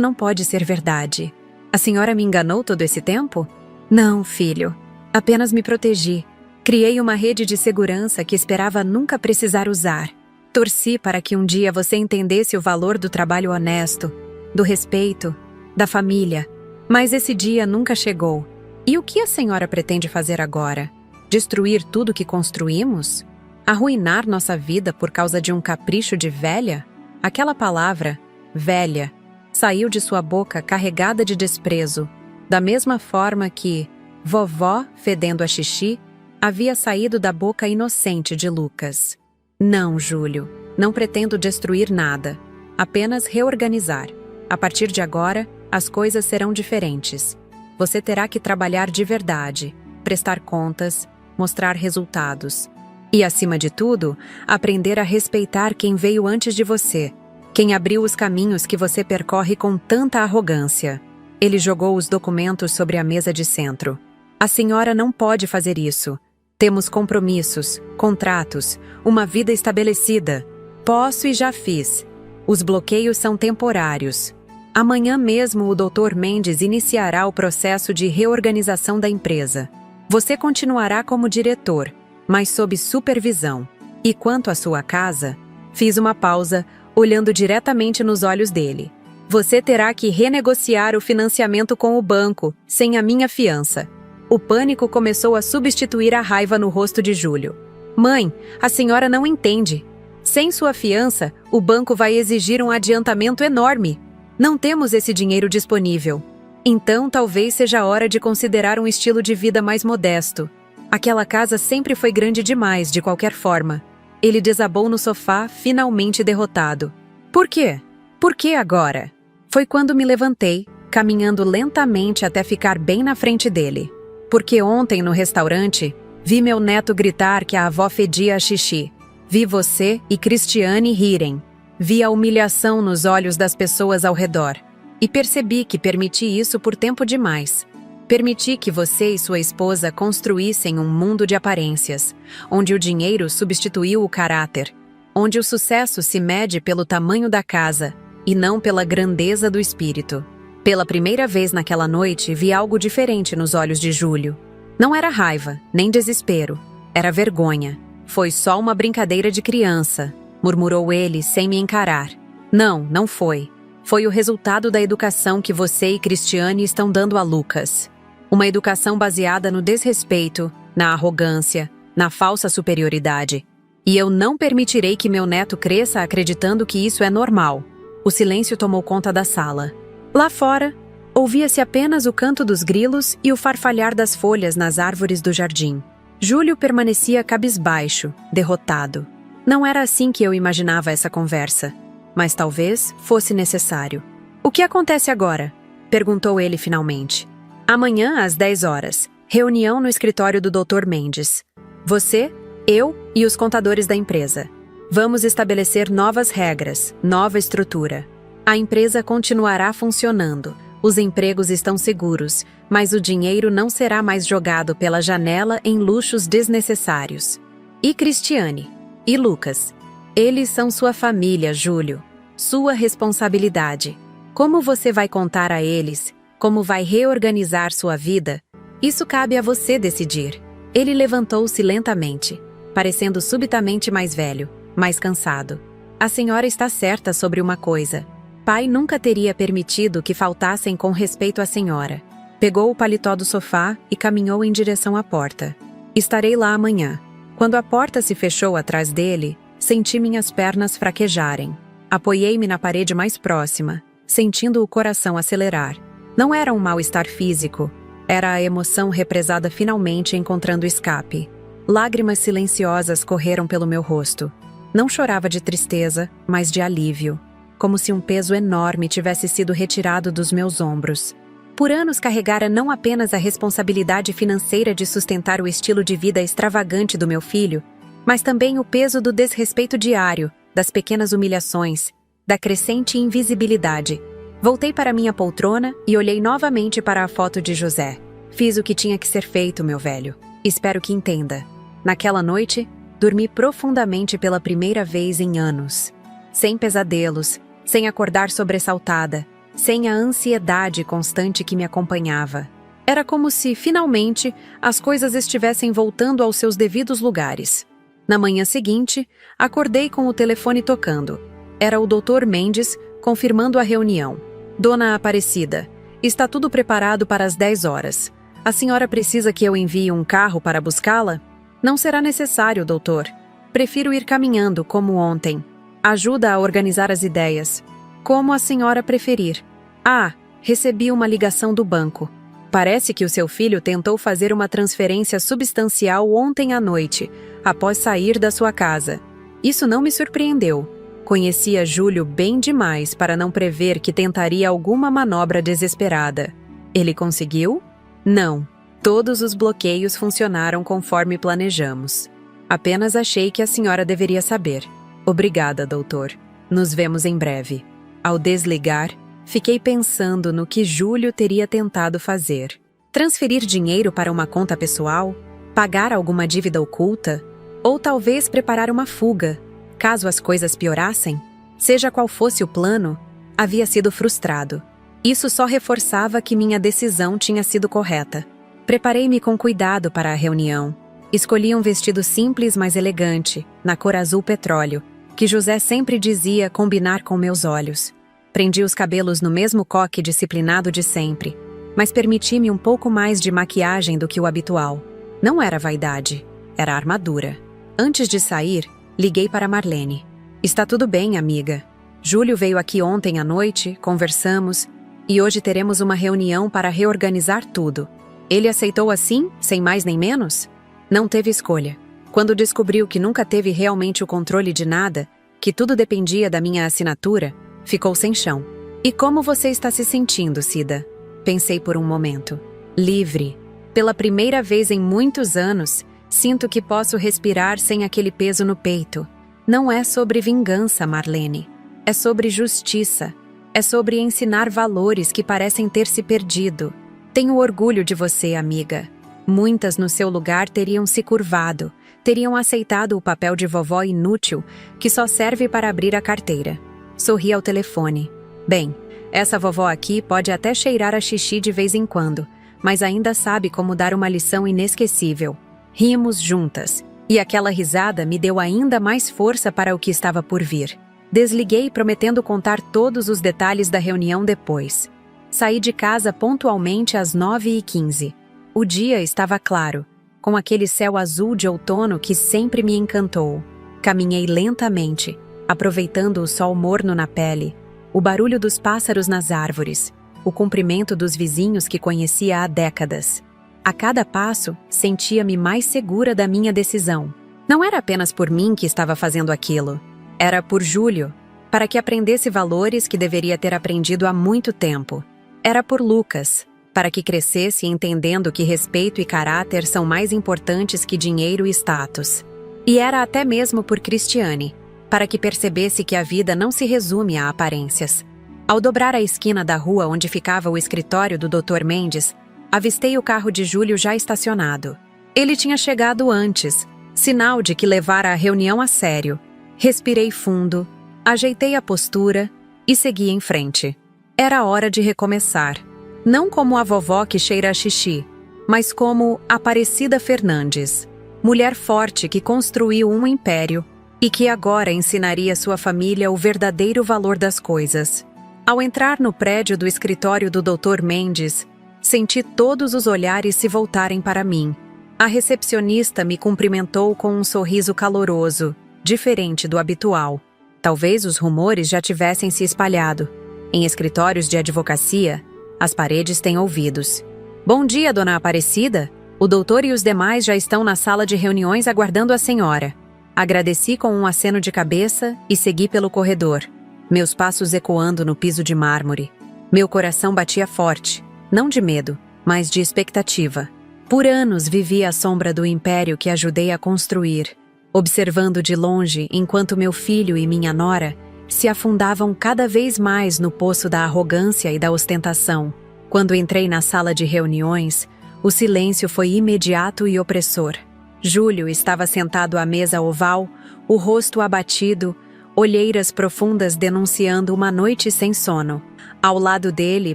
não pode ser verdade. A senhora me enganou todo esse tempo? Não, filho. Apenas me protegi. Criei uma rede de segurança que esperava nunca precisar usar. Torci para que um dia você entendesse o valor do trabalho honesto, do respeito, da família. Mas esse dia nunca chegou. E o que a senhora pretende fazer agora? Destruir tudo que construímos? Arruinar nossa vida por causa de um capricho de velha? Aquela palavra, velha, saiu de sua boca carregada de desprezo, da mesma forma que vovó, fedendo a xixi, havia saído da boca inocente de Lucas. Não, Júlio, não pretendo destruir nada, apenas reorganizar. A partir de agora, as coisas serão diferentes. Você terá que trabalhar de verdade, prestar contas, mostrar resultados. E, acima de tudo, aprender a respeitar quem veio antes de você, quem abriu os caminhos que você percorre com tanta arrogância. Ele jogou os documentos sobre a mesa de centro. A senhora não pode fazer isso. Temos compromissos, contratos, uma vida estabelecida. Posso e já fiz. Os bloqueios são temporários. Amanhã mesmo o Dr. Mendes iniciará o processo de reorganização da empresa. Você continuará como diretor, mas sob supervisão. E quanto à sua casa, fiz uma pausa, olhando diretamente nos olhos dele. Você terá que renegociar o financiamento com o banco, sem a minha fiança. O pânico começou a substituir a raiva no rosto de Júlio. Mãe, a senhora não entende. Sem sua fiança, o banco vai exigir um adiantamento enorme. Não temos esse dinheiro disponível. Então, talvez seja a hora de considerar um estilo de vida mais modesto. Aquela casa sempre foi grande demais, de qualquer forma. Ele desabou no sofá, finalmente derrotado. Por quê? Por que agora? Foi quando me levantei, caminhando lentamente até ficar bem na frente dele. Porque ontem, no restaurante, vi meu neto gritar que a avó fedia a xixi. Vi você e Cristiane rirem. Vi a humilhação nos olhos das pessoas ao redor. E percebi que permiti isso por tempo demais. Permiti que você e sua esposa construíssem um mundo de aparências, onde o dinheiro substituiu o caráter, onde o sucesso se mede pelo tamanho da casa e não pela grandeza do espírito. Pela primeira vez naquela noite, vi algo diferente nos olhos de Júlio. Não era raiva, nem desespero. Era vergonha. Foi só uma brincadeira de criança, murmurou ele sem me encarar. Não foi. Foi o resultado da educação que você e Cristiane estão dando a Lucas. Uma educação baseada no desrespeito, na arrogância, na falsa superioridade. E eu não permitirei que meu neto cresça acreditando que isso é normal. O silêncio tomou conta da sala. Lá fora, ouvia-se apenas o canto dos grilos e o farfalhar das folhas nas árvores do jardim. Júlio permanecia cabisbaixo, derrotado. Não era assim que eu imaginava essa conversa. Mas talvez fosse necessário. O que acontece agora? Perguntou ele finalmente. Amanhã, às 10 horas, reunião no escritório do Dr. Mendes. Você, eu e os contadores da empresa. Vamos estabelecer novas regras, nova estrutura. A empresa continuará funcionando, os empregos estão seguros, mas o dinheiro não será mais jogado pela janela em luxos desnecessários. E Cristiane? E Lucas? Eles são sua família, Júlio. Sua responsabilidade. Como você vai contar a eles? Como vai reorganizar sua vida? Isso cabe a você decidir. Ele levantou-se lentamente, parecendo subitamente mais velho, mais cansado. A senhora está certa sobre uma coisa. Pai nunca teria permitido que faltassem com respeito à senhora. Pegou o paletó do sofá e caminhou em direção à porta. Estarei lá amanhã. Quando a porta se fechou atrás dele, senti minhas pernas fraquejarem. Apoiei-me na parede mais próxima, sentindo o coração acelerar. Não era um mal-estar físico, era a emoção represada finalmente encontrando escape. Lágrimas silenciosas correram pelo meu rosto. Não chorava de tristeza, mas de alívio, como se um peso enorme tivesse sido retirado dos meus ombros. Por anos carregara não apenas a responsabilidade financeira de sustentar o estilo de vida extravagante do meu filho, mas também o peso do desrespeito diário, das pequenas humilhações, da crescente invisibilidade. Voltei para minha poltrona e olhei novamente para a foto de José. Fiz o que tinha que ser feito, meu velho. Espero que entenda. Naquela noite, dormi profundamente pela primeira vez em anos. Sem pesadelos, sem acordar sobressaltada, sem a ansiedade constante que me acompanhava. Era como se, finalmente, as coisas estivessem voltando aos seus devidos lugares. Na manhã seguinte, acordei com o telefone tocando. Era o Dr. Mendes, confirmando a reunião. Dona Aparecida, está tudo preparado para as 10 horas. A senhora precisa que eu envie um carro para buscá-la? Não será necessário, doutor. Prefiro ir caminhando, como ontem. Ajuda a organizar as ideias. Como a senhora preferir. Ah, recebi uma ligação do banco. Parece que o seu filho tentou fazer uma transferência substancial ontem à noite, após sair da sua casa. Isso não me surpreendeu. Conhecia Júlio bem demais para não prever que tentaria alguma manobra desesperada. Ele conseguiu? Não. Todos os bloqueios funcionaram conforme planejamos. Apenas achei que a senhora deveria saber. Obrigada, doutor. Nos vemos em breve. Ao desligar, fiquei pensando no que Júlio teria tentado fazer. Transferir dinheiro para uma conta pessoal? Pagar alguma dívida oculta? Ou talvez preparar uma fuga, caso as coisas piorassem? Seja qual fosse o plano, havia sido frustrado. Isso só reforçava que minha decisão tinha sido correta. Preparei-me com cuidado para a reunião. Escolhi um vestido simples, mas elegante, na cor azul petróleo, que José sempre dizia combinar com meus olhos. Prendi os cabelos no mesmo coque disciplinado de sempre, mas permiti-me um pouco mais de maquiagem do que o habitual. Não era vaidade, era armadura. Antes de sair, liguei para Marlene. Está tudo bem, amiga. Júlio veio aqui ontem à noite, conversamos, e hoje teremos uma reunião para reorganizar tudo. Ele aceitou assim, sem mais nem menos? Não teve escolha. Quando descobriu que nunca teve realmente o controle de nada, que tudo dependia da minha assinatura, ficou sem chão. E como você está se sentindo, Cida? Pensei por um momento. Livre. Pela primeira vez em muitos anos, sinto que posso respirar sem aquele peso no peito. Não é sobre vingança, Marlene. É sobre justiça. É sobre ensinar valores que parecem ter se perdido. Tenho orgulho de você, amiga. Muitas no seu lugar teriam se curvado, teriam aceitado o papel de vovó inútil que só serve para abrir a carteira. Sorri ao telefone. Bem, essa vovó aqui pode até cheirar a xixi de vez em quando, mas ainda sabe como dar uma lição inesquecível. Rimos juntas, e aquela risada me deu ainda mais força para o que estava por vir. Desliguei prometendo contar todos os detalhes da reunião depois. Saí de casa pontualmente às 9h15. O dia estava claro, com aquele céu azul de outono que sempre me encantou. Caminhei lentamente, aproveitando o sol morno na pele, o barulho dos pássaros nas árvores, o cumprimento dos vizinhos que conhecia há décadas. A cada passo, sentia-me mais segura da minha decisão. Não era apenas por mim que estava fazendo aquilo. Era por Júlio, para que aprendesse valores que deveria ter aprendido há muito tempo. Era por Lucas, para que crescesse entendendo que respeito e caráter são mais importantes que dinheiro e status. E era até mesmo por Cristiane, para que percebesse que a vida não se resume a aparências. Ao dobrar a esquina da rua onde ficava o escritório do Dr. Mendes, avistei o carro de Júlio já estacionado. Ele tinha chegado antes, sinal de que levara a reunião a sério. Respirei fundo, ajeitei a postura e segui em frente. Era hora de recomeçar. Não como a vovó que cheira a xixi, mas como Aparecida Fernandes, mulher forte que construiu um império e que agora ensinaria sua família o verdadeiro valor das coisas. Ao entrar no prédio do escritório do Dr. Mendes, senti todos os olhares se voltarem para mim. A recepcionista me cumprimentou com um sorriso caloroso, diferente do habitual. Talvez os rumores já tivessem se espalhado. Em escritórios de advocacia, as paredes têm ouvidos. Bom dia, dona Aparecida. O doutor e os demais já estão na sala de reuniões aguardando a senhora. Agradeci com um aceno de cabeça e segui pelo corredor, meus passos ecoando no piso de mármore. Meu coração batia forte, não de medo, mas de expectativa. Por anos vivi à sombra do império que ajudei a construir, observando de longe enquanto meu filho e minha nora se afundavam cada vez mais no poço da arrogância e da ostentação. Quando entrei na sala de reuniões, o silêncio foi imediato e opressor. Júlio estava sentado à mesa oval, o rosto abatido, olheiras profundas denunciando uma noite sem sono. Ao lado dele,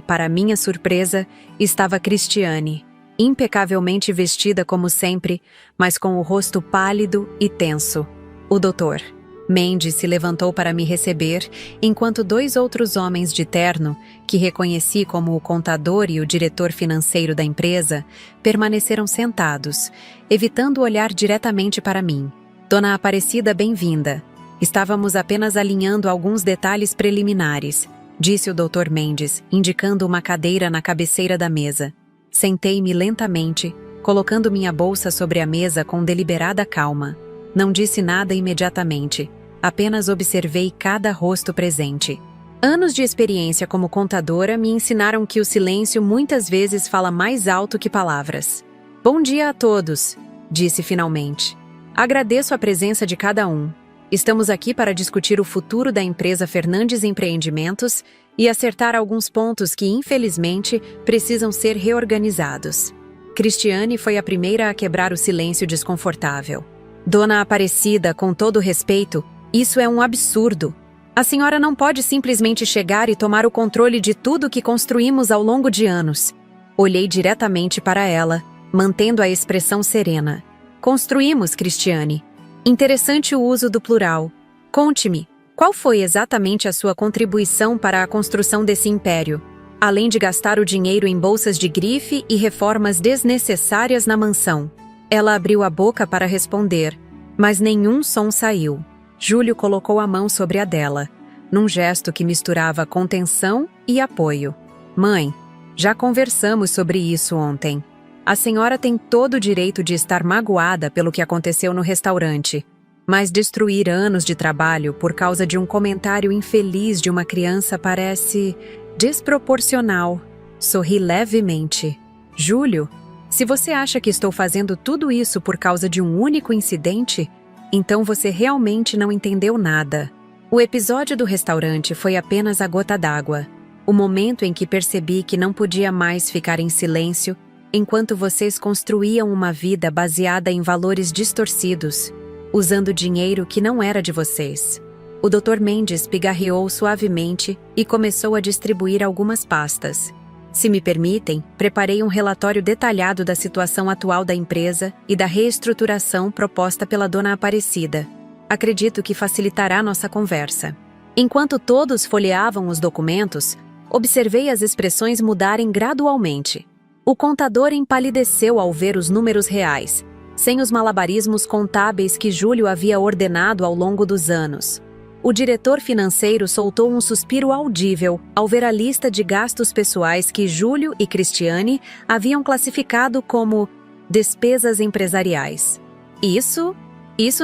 para minha surpresa, estava Cristiane, impecavelmente vestida como sempre, mas com o rosto pálido e tenso. O doutor Mendes se levantou para me receber, enquanto dois outros homens de terno, que reconheci como o contador e o diretor financeiro da empresa, permaneceram sentados, evitando olhar diretamente para mim. Dona Aparecida, bem-vinda. Estávamos apenas alinhando alguns detalhes preliminares, disse o Dr. Mendes, indicando uma cadeira na cabeceira da mesa. Sentei-me lentamente, colocando minha bolsa sobre a mesa com deliberada calma. Não disse nada imediatamente, apenas observei cada rosto presente. Anos de experiência como contadora me ensinaram que o silêncio muitas vezes fala mais alto que palavras. Bom dia a todos, disse finalmente. Agradeço a presença de cada um. Estamos aqui para discutir o futuro da empresa Fernandes Empreendimentos e acertar alguns pontos que, infelizmente, precisam ser reorganizados. Cristiane foi a primeira a quebrar o silêncio desconfortável. Dona Aparecida, com todo respeito, isso é um absurdo. A senhora não pode simplesmente chegar e tomar o controle de tudo que construímos ao longo de anos. Olhei diretamente para ela, mantendo a expressão serena. Construímos, Cristiane. Interessante o uso do plural. Conte-me, qual foi exatamente a sua contribuição para a construção desse império, além de gastar o dinheiro em bolsas de grife e reformas desnecessárias na mansão? Ela abriu a boca para responder, mas nenhum som saiu. Júlio colocou a mão sobre a dela, num gesto que misturava contenção e apoio. Mãe, já conversamos sobre isso ontem. A senhora tem todo o direito de estar magoada pelo que aconteceu no restaurante, mas destruir anos de trabalho por causa de um comentário infeliz de uma criança parece desproporcional. Sorri levemente. Júlio, se você acha que estou fazendo tudo isso por causa de um único incidente, então você realmente não entendeu nada. O episódio do restaurante foi apenas a gota d'água, o momento em que percebi que não podia mais ficar em silêncio enquanto vocês construíam uma vida baseada em valores distorcidos, usando dinheiro que não era de vocês. O Dr. Mendes pigarreou suavemente e começou a distribuir algumas pastas. Se me permitem, preparei um relatório detalhado da situação atual da empresa e da reestruturação proposta pela Dona Aparecida. Acredito que facilitará nossa conversa. Enquanto todos folheavam os documentos, observei as expressões mudarem gradualmente. O contador empalideceu ao ver os números reais, sem os malabarismos contábeis que Júlio havia ordenado ao longo dos anos. O diretor financeiro soltou um suspiro audível ao ver a lista de gastos pessoais que Júlio e Cristiane haviam classificado como despesas empresariais. Isso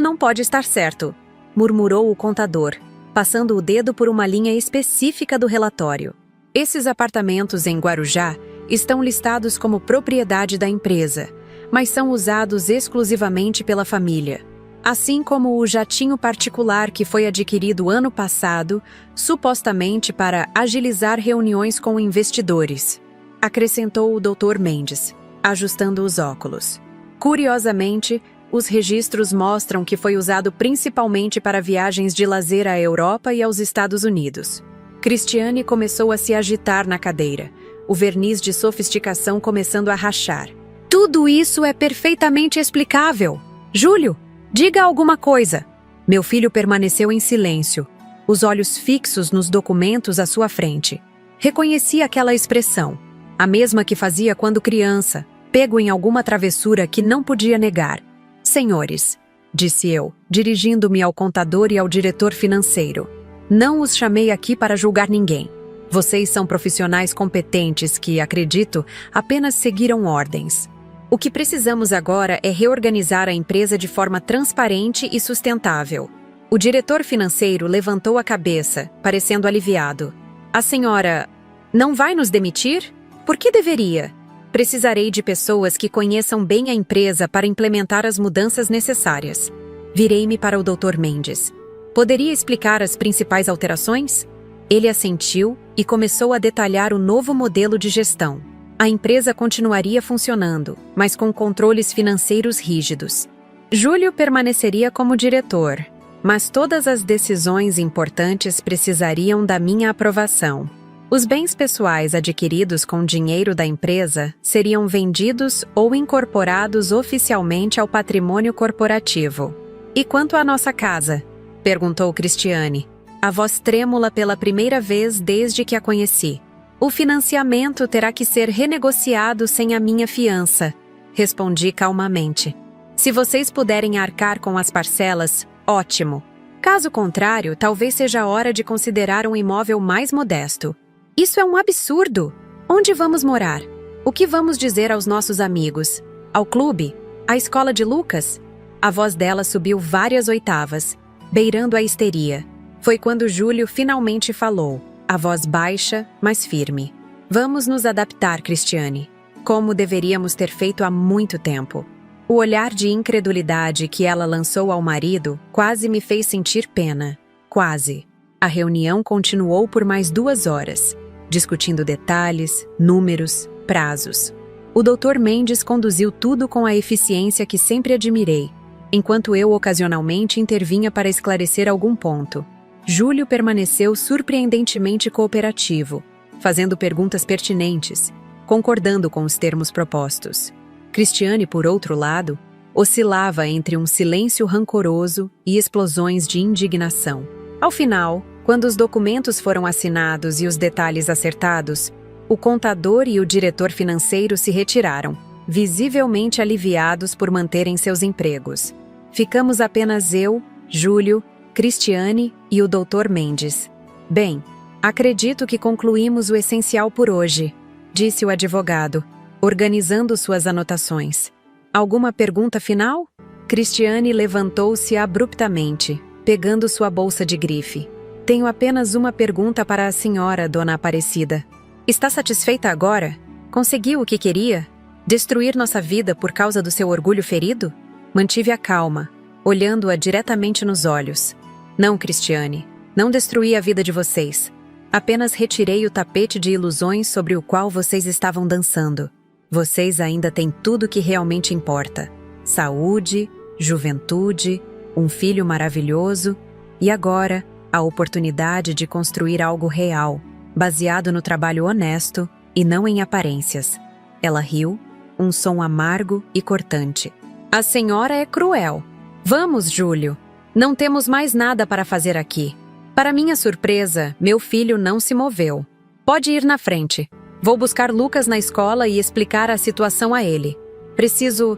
não pode estar certo, murmurou o contador, passando o dedo por uma linha específica do relatório. Esses apartamentos em Guarujá estão listados como propriedade da empresa, mas são usados exclusivamente pela família. Assim como o jatinho particular que foi adquirido ano passado, supostamente para agilizar reuniões com investidores, acrescentou o Dr. Mendes, ajustando os óculos. Curiosamente, os registros mostram que foi usado principalmente para viagens de lazer à Europa e aos Estados Unidos. Cristiane começou a se agitar na cadeira, o verniz de sofisticação começando a rachar. Tudo isso é perfeitamente explicável. Júlio, diga alguma coisa. Meu filho permaneceu em silêncio. os olhos fixos nos documentos à sua frente. Reconheci aquela expressão, a mesma que fazia quando criança, pego em alguma travessura que não podia negar. Senhores, disse eu, dirigindo-me ao contador e ao diretor financeiro, não os chamei aqui para julgar ninguém. Vocês são profissionais competentes que, acredito, apenas seguiram ordens. O que precisamos agora é reorganizar a empresa de forma transparente e sustentável. O diretor financeiro levantou a cabeça, parecendo aliviado. A senhora não vai nos demitir? Por que deveria? Precisarei de pessoas que conheçam bem a empresa para implementar as mudanças necessárias. Virei-me para o Dr. Mendes. Poderia explicar as principais alterações? Ele assentiu e começou a detalhar o novo modelo de gestão. A empresa continuaria funcionando, mas com controles financeiros rígidos. Júlio permaneceria como diretor, mas todas as decisões importantes precisariam da minha aprovação. Os bens pessoais adquiridos com dinheiro da empresa seriam vendidos ou incorporados oficialmente ao patrimônio corporativo. E quanto à nossa casa? Perguntou Cristiane, a voz trêmula pela primeira vez desde que a conheci. O financiamento terá que ser renegociado sem a minha fiança, respondi calmamente. Se vocês puderem arcar com as parcelas, ótimo. Caso contrário, talvez seja a hora de considerar um imóvel mais modesto. Isso é um absurdo! Onde vamos morar? O que vamos dizer aos nossos amigos? Ao clube? À escola de Lucas? A voz dela subiu várias oitavas, beirando a histeria. Foi quando Júlio finalmente falou, a voz baixa, mas firme. Vamos nos adaptar, Cristiane. Como deveríamos ter feito há muito tempo. O olhar de incredulidade que ela lançou ao marido quase me fez sentir pena. Quase. A reunião continuou por mais 2 horas, discutindo detalhes, números, prazos. O Dr. Mendes conduziu tudo com a eficiência que sempre admirei, enquanto eu ocasionalmente intervinha para esclarecer algum ponto. Júlio permaneceu surpreendentemente cooperativo, fazendo perguntas pertinentes, concordando com os termos propostos. Cristiane, por outro lado, oscilava entre um silêncio rancoroso e explosões de indignação. Ao final, quando os documentos foram assinados e os detalhes acertados, o contador e o diretor financeiro se retiraram, visivelmente aliviados por manterem seus empregos. Ficamos apenas eu, Júlio, Cristiane e o Dr. Mendes. Bem, acredito que concluímos o essencial por hoje, disse o advogado, organizando suas anotações. Alguma pergunta final? Cristiane levantou-se abruptamente, pegando sua bolsa de grife. Tenho apenas uma pergunta para a senhora, dona Aparecida. Está satisfeita agora? Conseguiu o que queria? Destruir nossa vida por causa do seu orgulho ferido? Mantive a calma, olhando-a diretamente nos olhos. Não, Cristiane, não destruí a vida de vocês. Apenas retirei o tapete de ilusões sobre o qual vocês estavam dançando. Vocês ainda têm tudo que realmente importa. Saúde, juventude, um filho maravilhoso e agora a oportunidade de construir algo real, baseado no trabalho honesto e não em aparências. Ela riu, um som amargo e cortante. A senhora é cruel. Vamos, Júlio. Não temos mais nada para fazer aqui. Para minha surpresa, meu filho não se moveu. Pode ir na frente. Vou buscar Lucas na escola e explicar a situação a ele. Preciso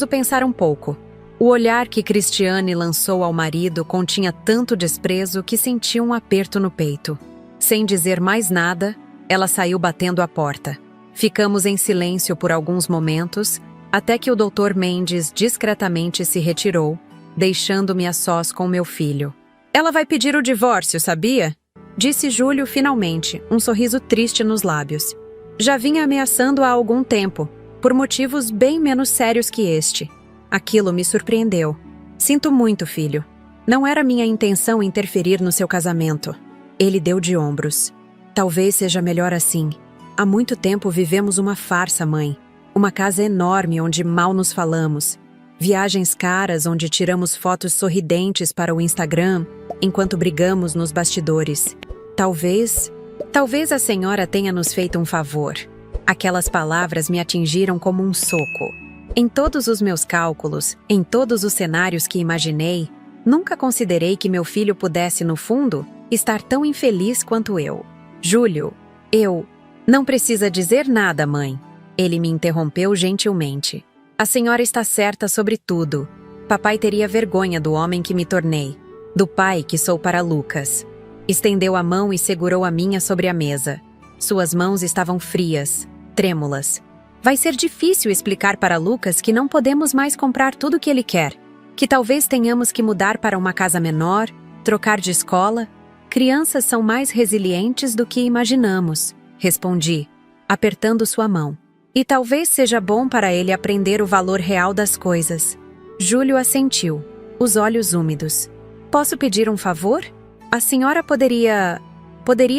pensar um pouco. O olhar que Cristiane lançou ao marido continha tanto desprezo que senti um aperto no peito. Sem dizer mais nada, ela saiu batendo a porta. Ficamos em silêncio por alguns momentos, até que o Dr. Mendes discretamente se retirou, deixando-me a sós com meu filho. Ela vai pedir o divórcio, sabia? Disse Júlio finalmente, um sorriso triste nos lábios. Já vinha ameaçando há algum tempo, por motivos bem menos sérios que este. Aquilo me surpreendeu. Sinto muito, filho. Não era minha intenção interferir no seu casamento. Ele deu de ombros. Talvez seja melhor assim. Há muito tempo vivemos uma farsa, mãe. Uma casa enorme onde mal nos falamos. Viagens caras onde tiramos fotos sorridentes para o Instagram, enquanto brigamos nos bastidores. Talvez a senhora tenha nos feito um favor. Aquelas palavras me atingiram como um soco. Em todos os meus cálculos, em todos os cenários que imaginei, Nunca considerei que meu filho pudesse, no fundo, estar tão infeliz quanto eu. Júlio, Não precisa dizer nada, mãe. Ele me interrompeu gentilmente. A senhora está certa sobre tudo. Papai teria vergonha do homem que me tornei, do pai que sou para Lucas. Estendeu a mão e segurou a minha sobre a mesa. Suas mãos estavam frias, trêmulas. Vai ser difícil explicar para Lucas que não podemos mais comprar tudo o que ele quer, que talvez tenhamos que mudar para uma casa menor, trocar de escola. Crianças são mais resilientes do que imaginamos, respondi, apertando sua mão. E talvez seja bom para ele aprender o valor real das coisas. Júlio assentiu, os olhos úmidos. Posso pedir um favor? A senhora poderia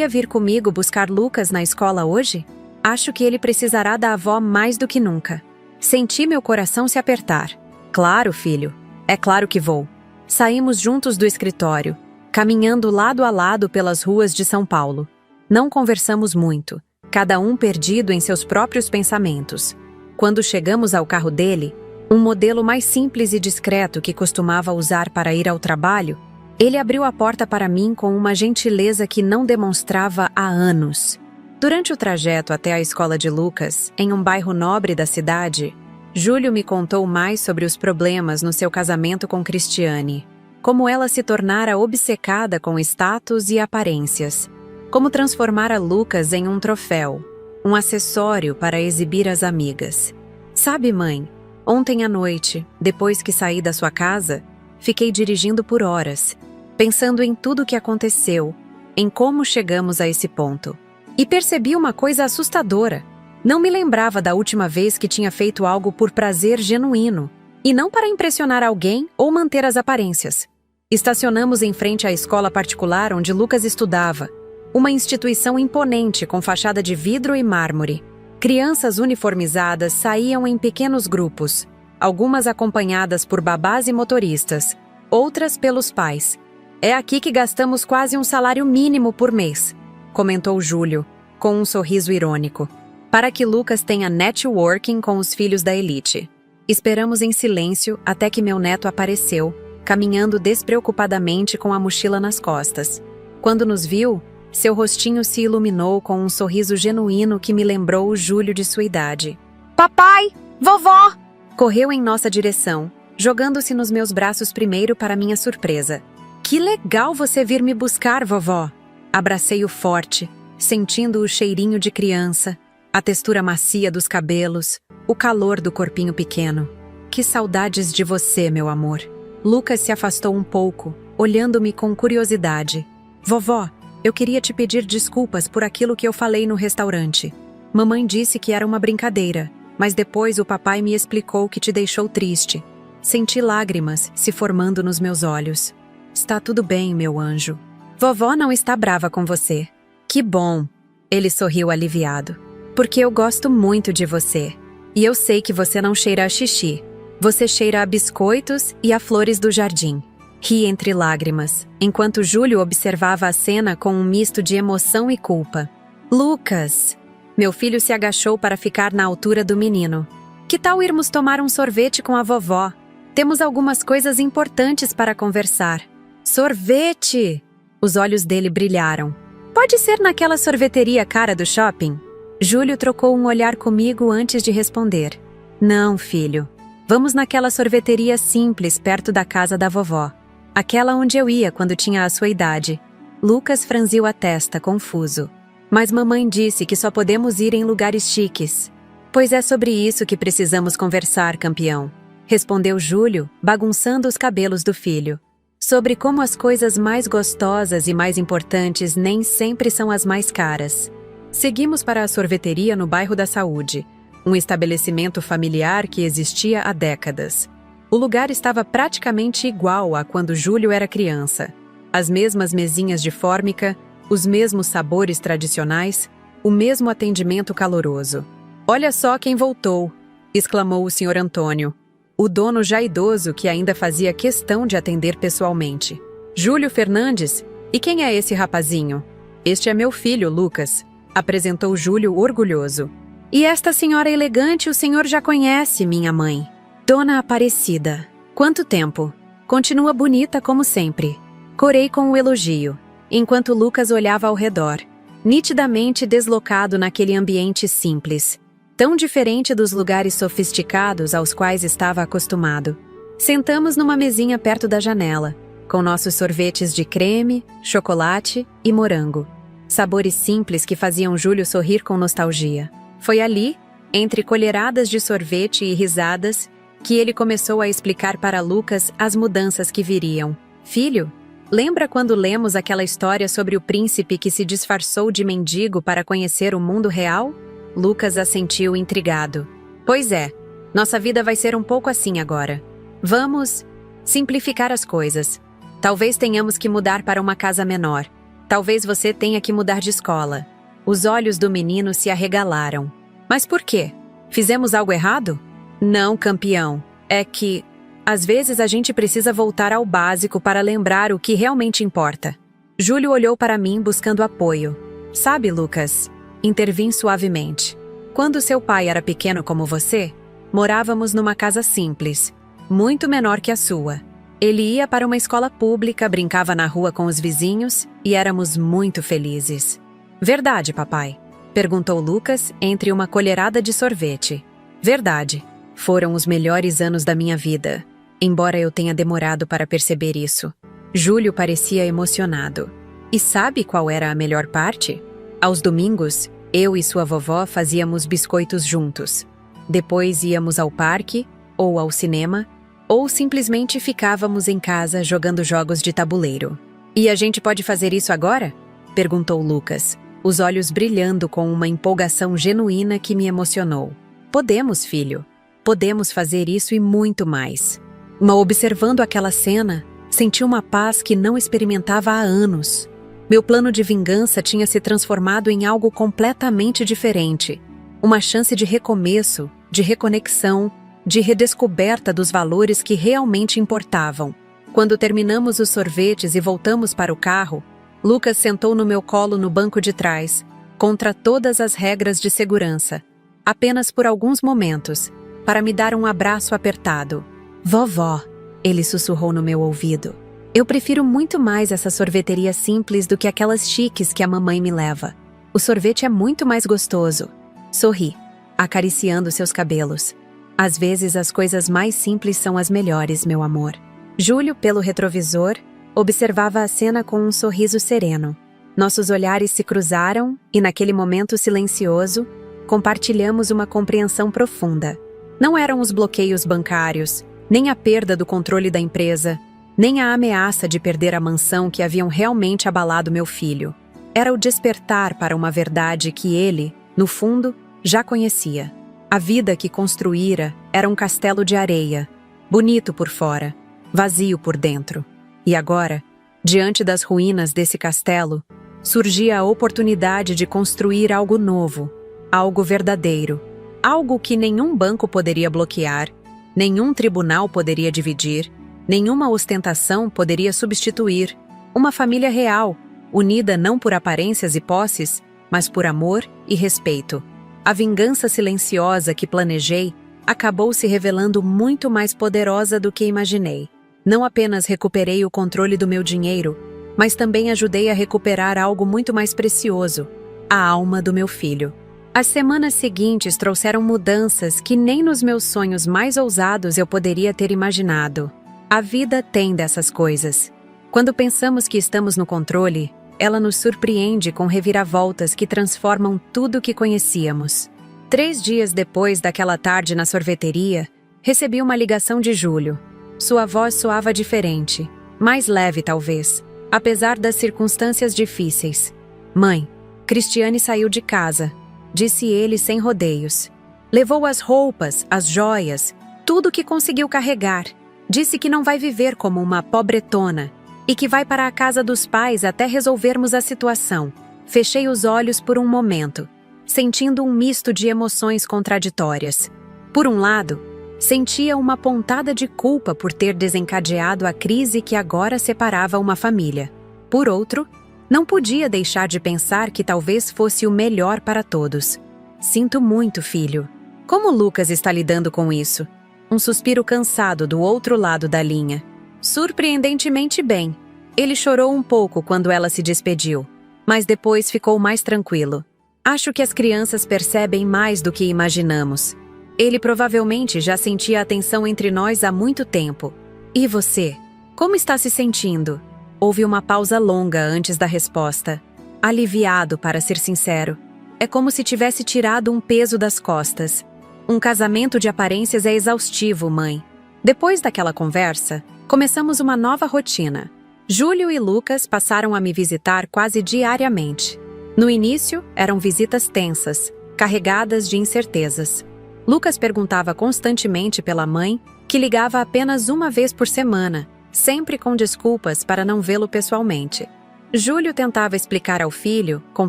vir comigo buscar Lucas na escola hoje? Acho que ele precisará da avó mais do que nunca. Senti meu coração se apertar. Claro, filho. É claro que vou. Saímos juntos do escritório, caminhando lado a lado pelas ruas de São Paulo. Não conversamos muito, cada um perdido em seus próprios pensamentos. Quando chegamos ao carro dele, um modelo mais simples e discreto que costumava usar para ir ao trabalho, ele abriu a porta para mim com uma gentileza que não demonstrava há anos. Durante o trajeto até a escola de Lucas, em um bairro nobre da cidade, Júlio me contou mais sobre os problemas no seu casamento com Cristiane, como ela se tornara obcecada com status e aparências, como transformara Lucas em um troféu, um acessório para exibir às amigas. Sabe, mãe, ontem à noite, depois que saí da sua casa, fiquei dirigindo por horas, pensando em tudo o que aconteceu, em como chegamos a esse ponto. E percebi uma coisa assustadora. Não me lembrava da última vez que tinha feito algo por prazer genuíno, e não para impressionar alguém ou manter as aparências. Estacionamos em frente à escola particular onde Lucas estudava, uma instituição imponente com fachada de vidro e mármore. Crianças uniformizadas saíam em pequenos grupos, algumas acompanhadas por babás e motoristas, outras pelos pais. É aqui que gastamos quase um salário mínimo por mês, comentou Júlio, com um sorriso irônico, para que Lucas tenha networking com os filhos da elite. Esperamos em silêncio até que meu neto apareceu, caminhando despreocupadamente com a mochila nas costas. Quando nos viu, seu rostinho se iluminou com um sorriso genuíno que me lembrou o Júlio de sua idade. Papai! Vovó! Correu em nossa direção, jogando-se nos meus braços primeiro para minha surpresa. Que legal você vir me buscar, vovó! Abracei-o forte, sentindo o cheirinho de criança, a textura macia dos cabelos, o calor do corpinho pequeno. Que saudades de você, meu amor! Lucas se afastou um pouco, olhando-me com curiosidade. Vovó, eu queria te pedir desculpas por aquilo que eu falei no restaurante. Mamãe disse que era uma brincadeira, mas depois o papai me explicou que te deixou triste. Senti lágrimas se formando nos meus olhos. Está tudo bem, meu anjo. Vovó não está brava com você. Que bom! Ele sorriu aliviado. Porque eu gosto muito de você. E eu sei que você não cheira a xixi. Você cheira a biscoitos e a flores do jardim. Ri entre lágrimas, enquanto Júlio observava a cena com um misto de emoção e culpa. Lucas! Meu filho se agachou para ficar na altura do menino. Que tal irmos tomar um sorvete com a vovó? Temos algumas coisas importantes para conversar. Sorvete! Os olhos dele brilharam. Pode ser naquela sorveteria cara do shopping? Júlio trocou um olhar comigo antes de responder. Não, filho. Vamos naquela sorveteria simples perto da casa da vovó. Aquela onde eu ia quando tinha a sua idade. Lucas franziu a testa, confuso. Mas mamãe disse que só podemos ir em lugares chiques. Pois é sobre isso que precisamos conversar, campeão. Respondeu Júlio, bagunçando os cabelos do filho. Sobre como as coisas mais gostosas e mais importantes nem sempre são as mais caras. Seguimos para a sorveteria no bairro da Saúde, um estabelecimento familiar que existia há décadas. O lugar estava praticamente igual a quando Júlio era criança. As mesmas mesinhas de fórmica, os mesmos sabores tradicionais, o mesmo atendimento caloroso. Olha só quem voltou! Exclamou o Sr. Antônio, o dono já idoso que ainda fazia questão de atender pessoalmente. Júlio Fernandes? E quem é esse rapazinho? Este é meu filho, Lucas, apresentou Júlio orgulhoso. E esta senhora elegante o senhor já conhece, minha mãe. Dona Aparecida. Quanto tempo? Continua bonita como sempre. Corei com o elogio, enquanto Lucas olhava ao redor, nitidamente deslocado naquele ambiente simples, tão diferente dos lugares sofisticados aos quais estava acostumado. Sentamos numa mesinha perto da janela, com nossos sorvetes de creme, chocolate e morango. Sabores simples que faziam Júlio sorrir com nostalgia. Foi ali, entre colheradas de sorvete e risadas, que ele começou a explicar para Lucas as mudanças que viriam. Filho, lembra quando lemos aquela história sobre o príncipe que se disfarçou de mendigo para conhecer o mundo real? Lucas assentiu intrigado. Pois é, nossa vida vai ser um pouco assim agora. Vamos simplificar as coisas. Talvez tenhamos que mudar para uma casa menor. Talvez você tenha que mudar de escola. Os olhos do menino se arregalaram. Mas por quê? Fizemos algo errado? Não, campeão. É que, às vezes, a gente precisa voltar ao básico para lembrar o que realmente importa. Júlio olhou para mim buscando apoio. Sabe, Lucas, intervim suavemente. Quando seu pai era pequeno como você, morávamos numa casa simples, muito menor que a sua. Ele ia para uma escola pública, brincava na rua com os vizinhos e éramos muito felizes. Verdade, papai? Perguntou Lucas entre uma colherada de sorvete. Verdade. Foram os melhores anos da minha vida, embora eu tenha demorado para perceber isso. Júlio parecia emocionado. E sabe qual era a melhor parte? Aos domingos, eu e sua vovó fazíamos biscoitos juntos. Depois íamos ao parque, ou ao cinema, ou simplesmente ficávamos em casa jogando jogos de tabuleiro. E a gente pode fazer isso agora? Perguntou Lucas, os olhos brilhando com uma empolgação genuína que me emocionou. Podemos, filho. Podemos fazer isso e muito mais. Mas observando aquela cena, senti uma paz que não experimentava há anos. Meu plano de vingança tinha se transformado em algo completamente diferente. Uma chance de recomeço, de reconexão, de redescoberta dos valores que realmente importavam. Quando terminamos os sorvetes e voltamos para o carro, Lucas sentou no meu colo no banco de trás, contra todas as regras de segurança, apenas por alguns momentos, para me dar um abraço apertado. Vovó, ele sussurrou no meu ouvido. Eu prefiro muito mais essa sorveteria simples do que aquelas chiques que a mamãe me leva. O sorvete é muito mais gostoso. Sorri, acariciando seus cabelos. Às vezes as coisas mais simples são as melhores, meu amor. Júlio, pelo retrovisor, observava a cena com um sorriso sereno. Nossos olhares se cruzaram e, naquele momento silencioso, compartilhamos uma compreensão profunda. Não eram os bloqueios bancários, nem a perda do controle da empresa, nem a ameaça de perder a mansão que haviam realmente abalado meu filho. Era o despertar para uma verdade que ele, no fundo, já conhecia. A vida que construíra era um castelo de areia, bonito por fora, vazio por dentro. E agora, diante das ruínas desse castelo, surgia a oportunidade de construir algo novo, algo verdadeiro, algo que nenhum banco poderia bloquear, nenhum tribunal poderia dividir, nenhuma ostentação poderia substituir. Uma família real, unida não por aparências e posses, mas por amor e respeito. A vingança silenciosa que planejei acabou se revelando muito mais poderosa do que imaginei. Não apenas recuperei o controle do meu dinheiro, mas também ajudei a recuperar algo muito mais precioso, a alma do meu filho. As semanas seguintes trouxeram mudanças que nem nos meus sonhos mais ousados eu poderia ter imaginado. A vida tem dessas coisas. Quando pensamos que estamos no controle, ela nos surpreende com reviravoltas que transformam tudo o que conhecíamos. 3 dias depois daquela tarde na sorveteria, recebi uma ligação de Júlio. Sua voz soava diferente, mais leve talvez, apesar das circunstâncias difíceis. Mãe, Cristiane saiu de casa, disse ele sem rodeios. Levou as roupas, as joias, tudo o que conseguiu carregar. Disse que não vai viver como uma pobretona e que vai para a casa dos pais até resolvermos a situação. Fechei os olhos por um momento, sentindo um misto de emoções contraditórias. Por um lado, sentia uma pontada de culpa por ter desencadeado a crise que agora separava uma família. Por outro, não podia deixar de pensar que talvez fosse o melhor para todos. Sinto muito, filho. Como Lucas está lidando com isso? Um suspiro cansado do outro lado da linha. Surpreendentemente bem. Ele chorou um pouco quando ela se despediu, mas depois ficou mais tranquilo. Acho que as crianças percebem mais do que imaginamos. Ele provavelmente já sentia a tensão entre nós há muito tempo. E você? Como está se sentindo? Houve uma pausa longa antes da resposta. Aliviado, para ser sincero. É como se tivesse tirado um peso das costas. Um casamento de aparências é exaustivo, mãe. Depois daquela conversa, começamos uma nova rotina. Júlio e Lucas passaram a me visitar quase diariamente. No início, eram visitas tensas, carregadas de incertezas. Lucas perguntava constantemente pela mãe, que ligava apenas uma vez por semana, sempre com desculpas para não vê-lo pessoalmente. Júlio tentava explicar ao filho, com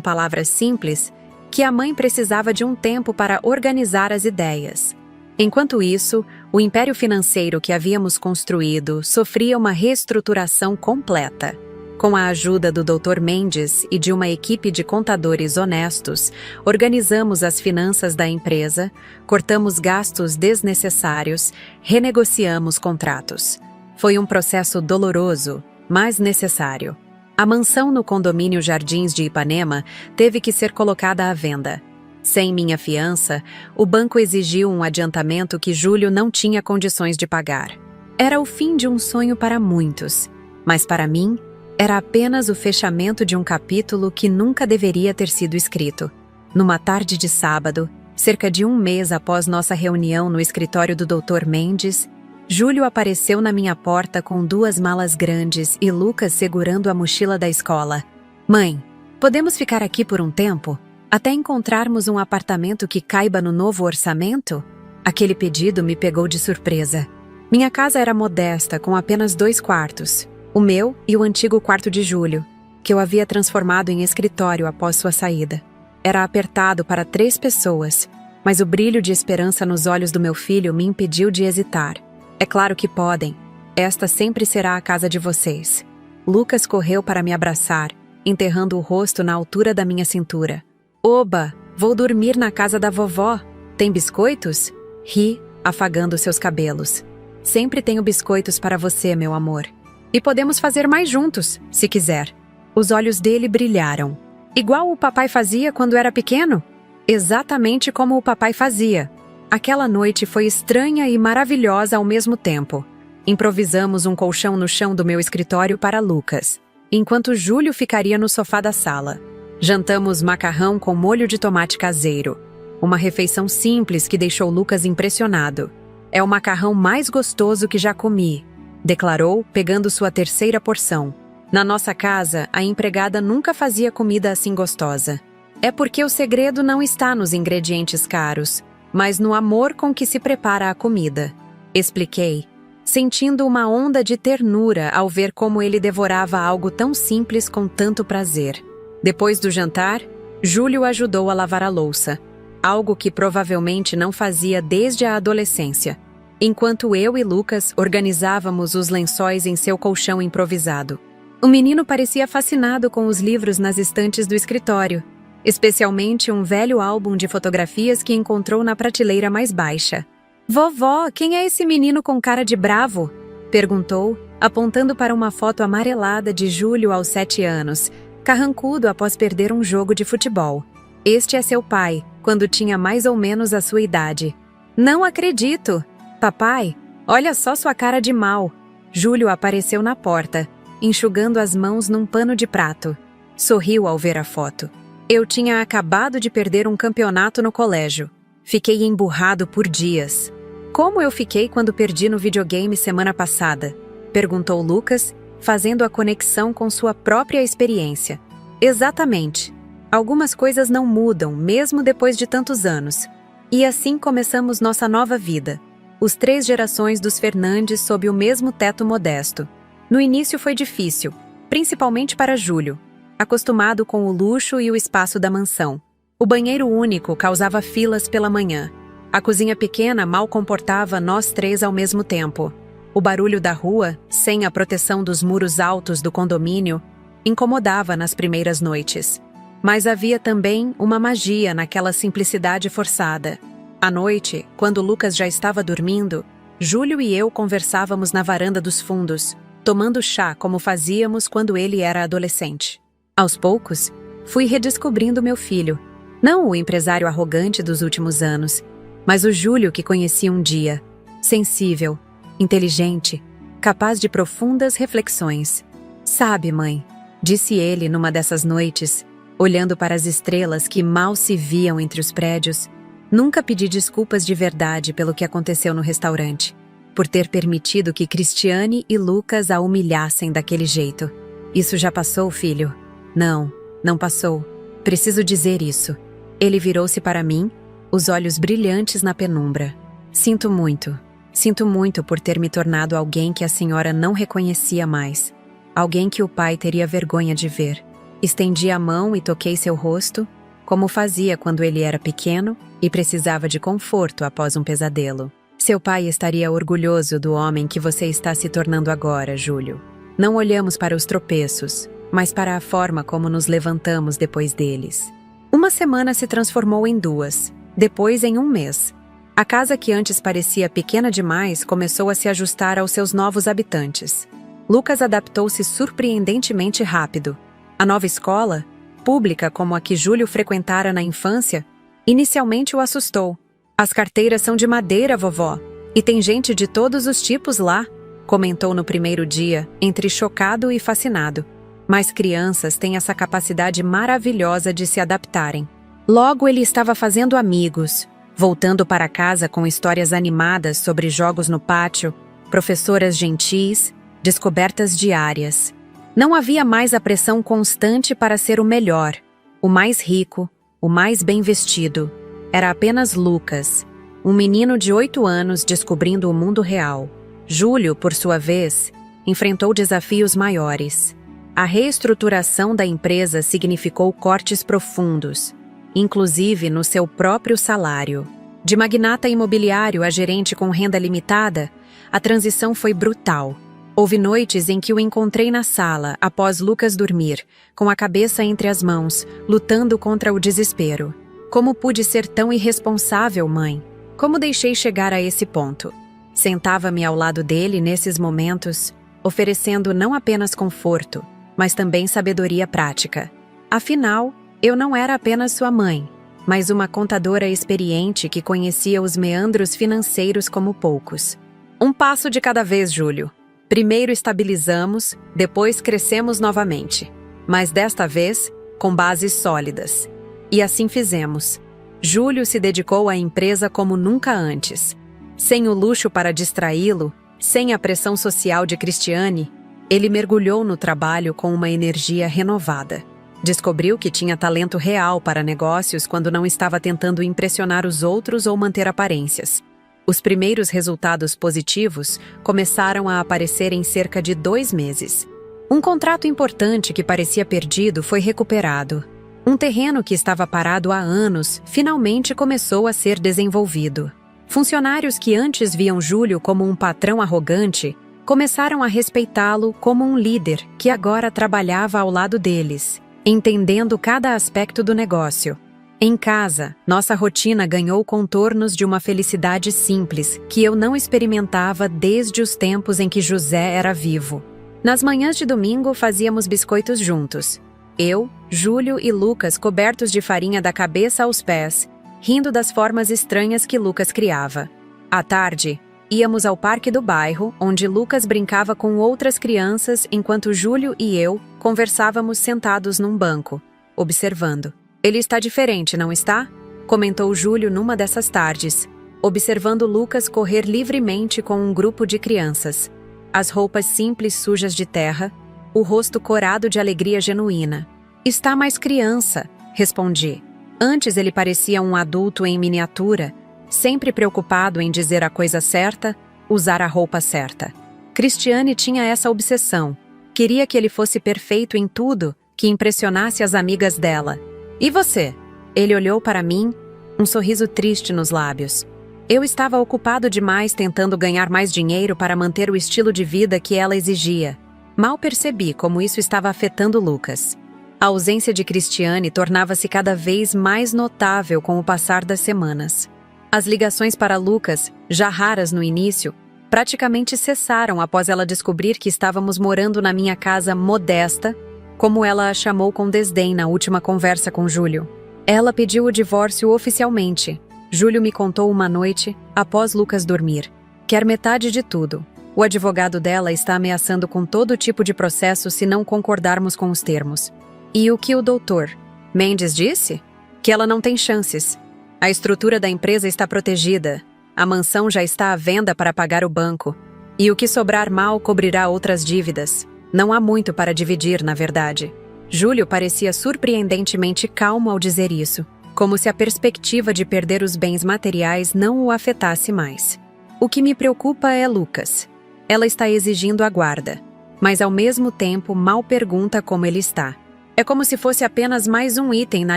palavras simples, que a mãe precisava de um tempo para organizar as ideias. Enquanto isso, o império financeiro que havíamos construído sofria uma reestruturação completa. Com a ajuda do Dr. Mendes e de uma equipe de contadores honestos, organizamos as finanças da empresa, cortamos gastos desnecessários, renegociamos contratos. Foi um processo doloroso, mas necessário. A mansão no condomínio Jardins de Ipanema teve que ser colocada à venda. Sem minha fiança, o banco exigiu um adiantamento que Júlio não tinha condições de pagar. Era o fim de um sonho para muitos, mas para mim, era apenas o fechamento de um capítulo que nunca deveria ter sido escrito. Numa tarde de sábado, cerca de um mês após nossa reunião no escritório do Dr. Mendes, Júlio apareceu na minha porta com 2 malas grandes e Lucas segurando a mochila da escola. Mãe, podemos ficar aqui por um tempo? Até encontrarmos um apartamento que caiba no novo orçamento? Aquele pedido me pegou de surpresa. Minha casa era modesta, com apenas 2 quartos. O meu e o antigo quarto de Júlio, que eu havia transformado em escritório após sua saída. Era apertado para 3 pessoas, mas o brilho de esperança nos olhos do meu filho me impediu de hesitar. É claro que podem. Esta sempre será a casa de vocês. Lucas correu para me abraçar, enterrando o rosto na altura da minha cintura. Oba, vou dormir na casa da vovó. Tem biscoitos? Ri, afagando seus cabelos. Sempre tenho biscoitos para você, meu amor. E podemos fazer mais juntos, se quiser. Os olhos dele brilharam. Igual o papai fazia quando era pequeno? Exatamente como o papai fazia. Aquela noite foi estranha e maravilhosa ao mesmo tempo. Improvisamos um colchão no chão do meu escritório para Lucas, enquanto Júlio ficaria no sofá da sala. Jantamos macarrão com molho de tomate caseiro. Uma refeição simples que deixou Lucas impressionado. É o macarrão mais gostoso que já comi, declarou, pegando sua 3ª porção. Na nossa casa, a empregada nunca fazia comida assim gostosa. É porque o segredo não está nos ingredientes caros, mas no amor com que se prepara a comida. Expliquei, sentindo uma onda de ternura ao ver como ele devorava algo tão simples com tanto prazer. Depois do jantar, Júlio ajudou a lavar a louça, algo que provavelmente não fazia desde a adolescência, enquanto eu e Lucas organizávamos os lençóis em seu colchão improvisado. O menino parecia fascinado com os livros nas estantes do escritório, especialmente um velho álbum de fotografias que encontrou na prateleira mais baixa. "Vovó, quem é esse menino com cara de bravo?" perguntou, apontando para uma foto amarelada de Júlio aos 7 anos, carrancudo após perder um jogo de futebol. "Este é seu pai, quando tinha mais ou menos a sua idade." "Não acredito! Papai, olha só sua cara de mal." Júlio apareceu na porta, enxugando as mãos num pano de prato. Sorriu ao ver a foto. Eu tinha acabado de perder um campeonato no colégio. Fiquei emburrado por dias. "Como eu fiquei quando perdi no videogame semana passada?" perguntou Lucas, fazendo a conexão com sua própria experiência. "Exatamente. Algumas coisas não mudam, mesmo depois de tantos anos. E assim começamos nossa nova vida. Os 3 gerações dos Fernandes sob o mesmo teto modesto. No início foi difícil, principalmente para Júlio, acostumado com o luxo e o espaço da mansão. O banheiro único causava filas pela manhã. A cozinha pequena mal comportava nós 3 ao mesmo tempo. O barulho da rua, sem a proteção dos muros altos do condomínio, incomodava nas primeiras noites. Mas havia também uma magia naquela simplicidade forçada. À noite, quando Lucas já estava dormindo, Júlio e eu conversávamos na varanda dos fundos, tomando chá como fazíamos quando ele era adolescente. Aos poucos, fui redescobrindo meu filho, não o empresário arrogante dos últimos anos, mas o Júlio que conheci um dia, sensível, inteligente, capaz de profundas reflexões. Sabe, mãe, disse ele numa dessas noites, olhando para as estrelas que mal se viam entre os prédios, nunca pedi desculpas de verdade pelo que aconteceu no restaurante, por ter permitido que Cristiane e Lucas a humilhassem daquele jeito. Isso já passou, filho? Não, não passou. Preciso dizer isso. Ele virou-se para mim, os olhos brilhantes na penumbra. Sinto muito por ter me tornado alguém que a senhora não reconhecia mais. Alguém que o pai teria vergonha de ver. Estendi a mão e toquei seu rosto, como fazia quando ele era pequeno e precisava de conforto após um pesadelo. Seu pai estaria orgulhoso do homem que você está se tornando agora, Júlio. Não olhamos para os tropeços, mas para a forma como nos levantamos depois deles. Uma semana se transformou em 2, depois em 1 mês. A casa que antes parecia pequena demais começou a se ajustar aos seus novos habitantes. Lucas adaptou-se surpreendentemente rápido. A nova escola, pública como a que Júlio frequentara na infância, inicialmente o assustou. As carteiras são de madeira, vovó, e tem gente de todos os tipos lá, comentou no primeiro dia, entre chocado e fascinado. Mas crianças têm essa capacidade maravilhosa de se adaptarem. Logo ele estava fazendo amigos, voltando para casa com histórias animadas sobre jogos no pátio, professoras gentis, descobertas diárias. Não havia mais a pressão constante para ser o melhor, o mais rico, o mais bem vestido. Era apenas Lucas, um menino de 8 anos descobrindo o mundo real. Júlio, por sua vez, enfrentou desafios maiores. A reestruturação da empresa significou cortes profundos, inclusive no seu próprio salário. De magnata imobiliário a gerente com renda limitada, a transição foi brutal. Houve noites em que o encontrei na sala, após Lucas dormir, com a cabeça entre as mãos, lutando contra o desespero. Como pude ser tão irresponsável, mãe? Como deixei chegar a esse ponto? Sentava-me ao lado dele nesses momentos, oferecendo não apenas conforto, mas também sabedoria prática. Afinal, eu não era apenas sua mãe, mas uma contadora experiente que conhecia os meandros financeiros como poucos. Um passo de cada vez, Júlio. Primeiro estabilizamos, depois crescemos novamente. Mas desta vez, com bases sólidas. E assim fizemos. Júlio se dedicou à empresa como nunca antes. Sem o luxo para distraí-lo, sem a pressão social de Cristiane, ele mergulhou no trabalho com uma energia renovada. Descobriu que tinha talento real para negócios quando não estava tentando impressionar os outros ou manter aparências. Os primeiros resultados positivos começaram a aparecer em cerca de 2 meses. Um contrato importante que parecia perdido foi recuperado. Um terreno que estava parado há anos finalmente começou a ser desenvolvido. Funcionários que antes viam Júlio como um patrão arrogante começaram a respeitá-lo como um líder que agora trabalhava ao lado deles, entendendo cada aspecto do negócio. Em casa, nossa rotina ganhou contornos de uma felicidade simples que eu não experimentava desde os tempos em que José era vivo. Nas manhãs de domingo fazíamos biscoitos juntos. Eu, Júlio e Lucas cobertos de farinha da cabeça aos pés, rindo das formas estranhas que Lucas criava. À tarde, íamos ao parque do bairro, onde Lucas brincava com outras crianças enquanto Júlio e eu conversávamos sentados num banco, observando. Ele está diferente, não está? Comentou Júlio numa dessas tardes, observando Lucas correr livremente com um grupo de crianças. As roupas simples sujas de terra, o rosto corado de alegria genuína. Está mais criança, respondi. Antes ele parecia um adulto em miniatura, sempre preocupado em dizer a coisa certa, usar a roupa certa. Cristiane tinha essa obsessão. Queria que ele fosse perfeito em tudo, que impressionasse as amigas dela. E você? Ele olhou para mim, um sorriso triste nos lábios. Eu estava ocupado demais tentando ganhar mais dinheiro para manter o estilo de vida que ela exigia. Mal percebi como isso estava afetando Lucas. A ausência de Cristiane tornava-se cada vez mais notável com o passar das semanas. As ligações para Lucas, já raras no início, praticamente cessaram após ela descobrir que estávamos morando na minha casa modesta, como ela a chamou com desdém na última conversa com Júlio. Ela pediu o divórcio oficialmente. Júlio me contou uma noite, após Lucas dormir. Quer metade de tudo. O advogado dela está ameaçando com todo tipo de processo se não concordarmos com os termos. E o que o doutor Mendes disse? Que ela não tem chances. A estrutura da empresa está protegida. A mansão já está à venda para pagar o banco. E o que sobrar mal cobrirá outras dívidas. Não há muito para dividir, na verdade. Júlio parecia surpreendentemente calmo ao dizer isso, como se a perspectiva de perder os bens materiais não o afetasse mais. O que me preocupa é Lucas. Ela está exigindo a guarda, mas ao mesmo tempo mal pergunta como ele está. É como se fosse apenas mais um item na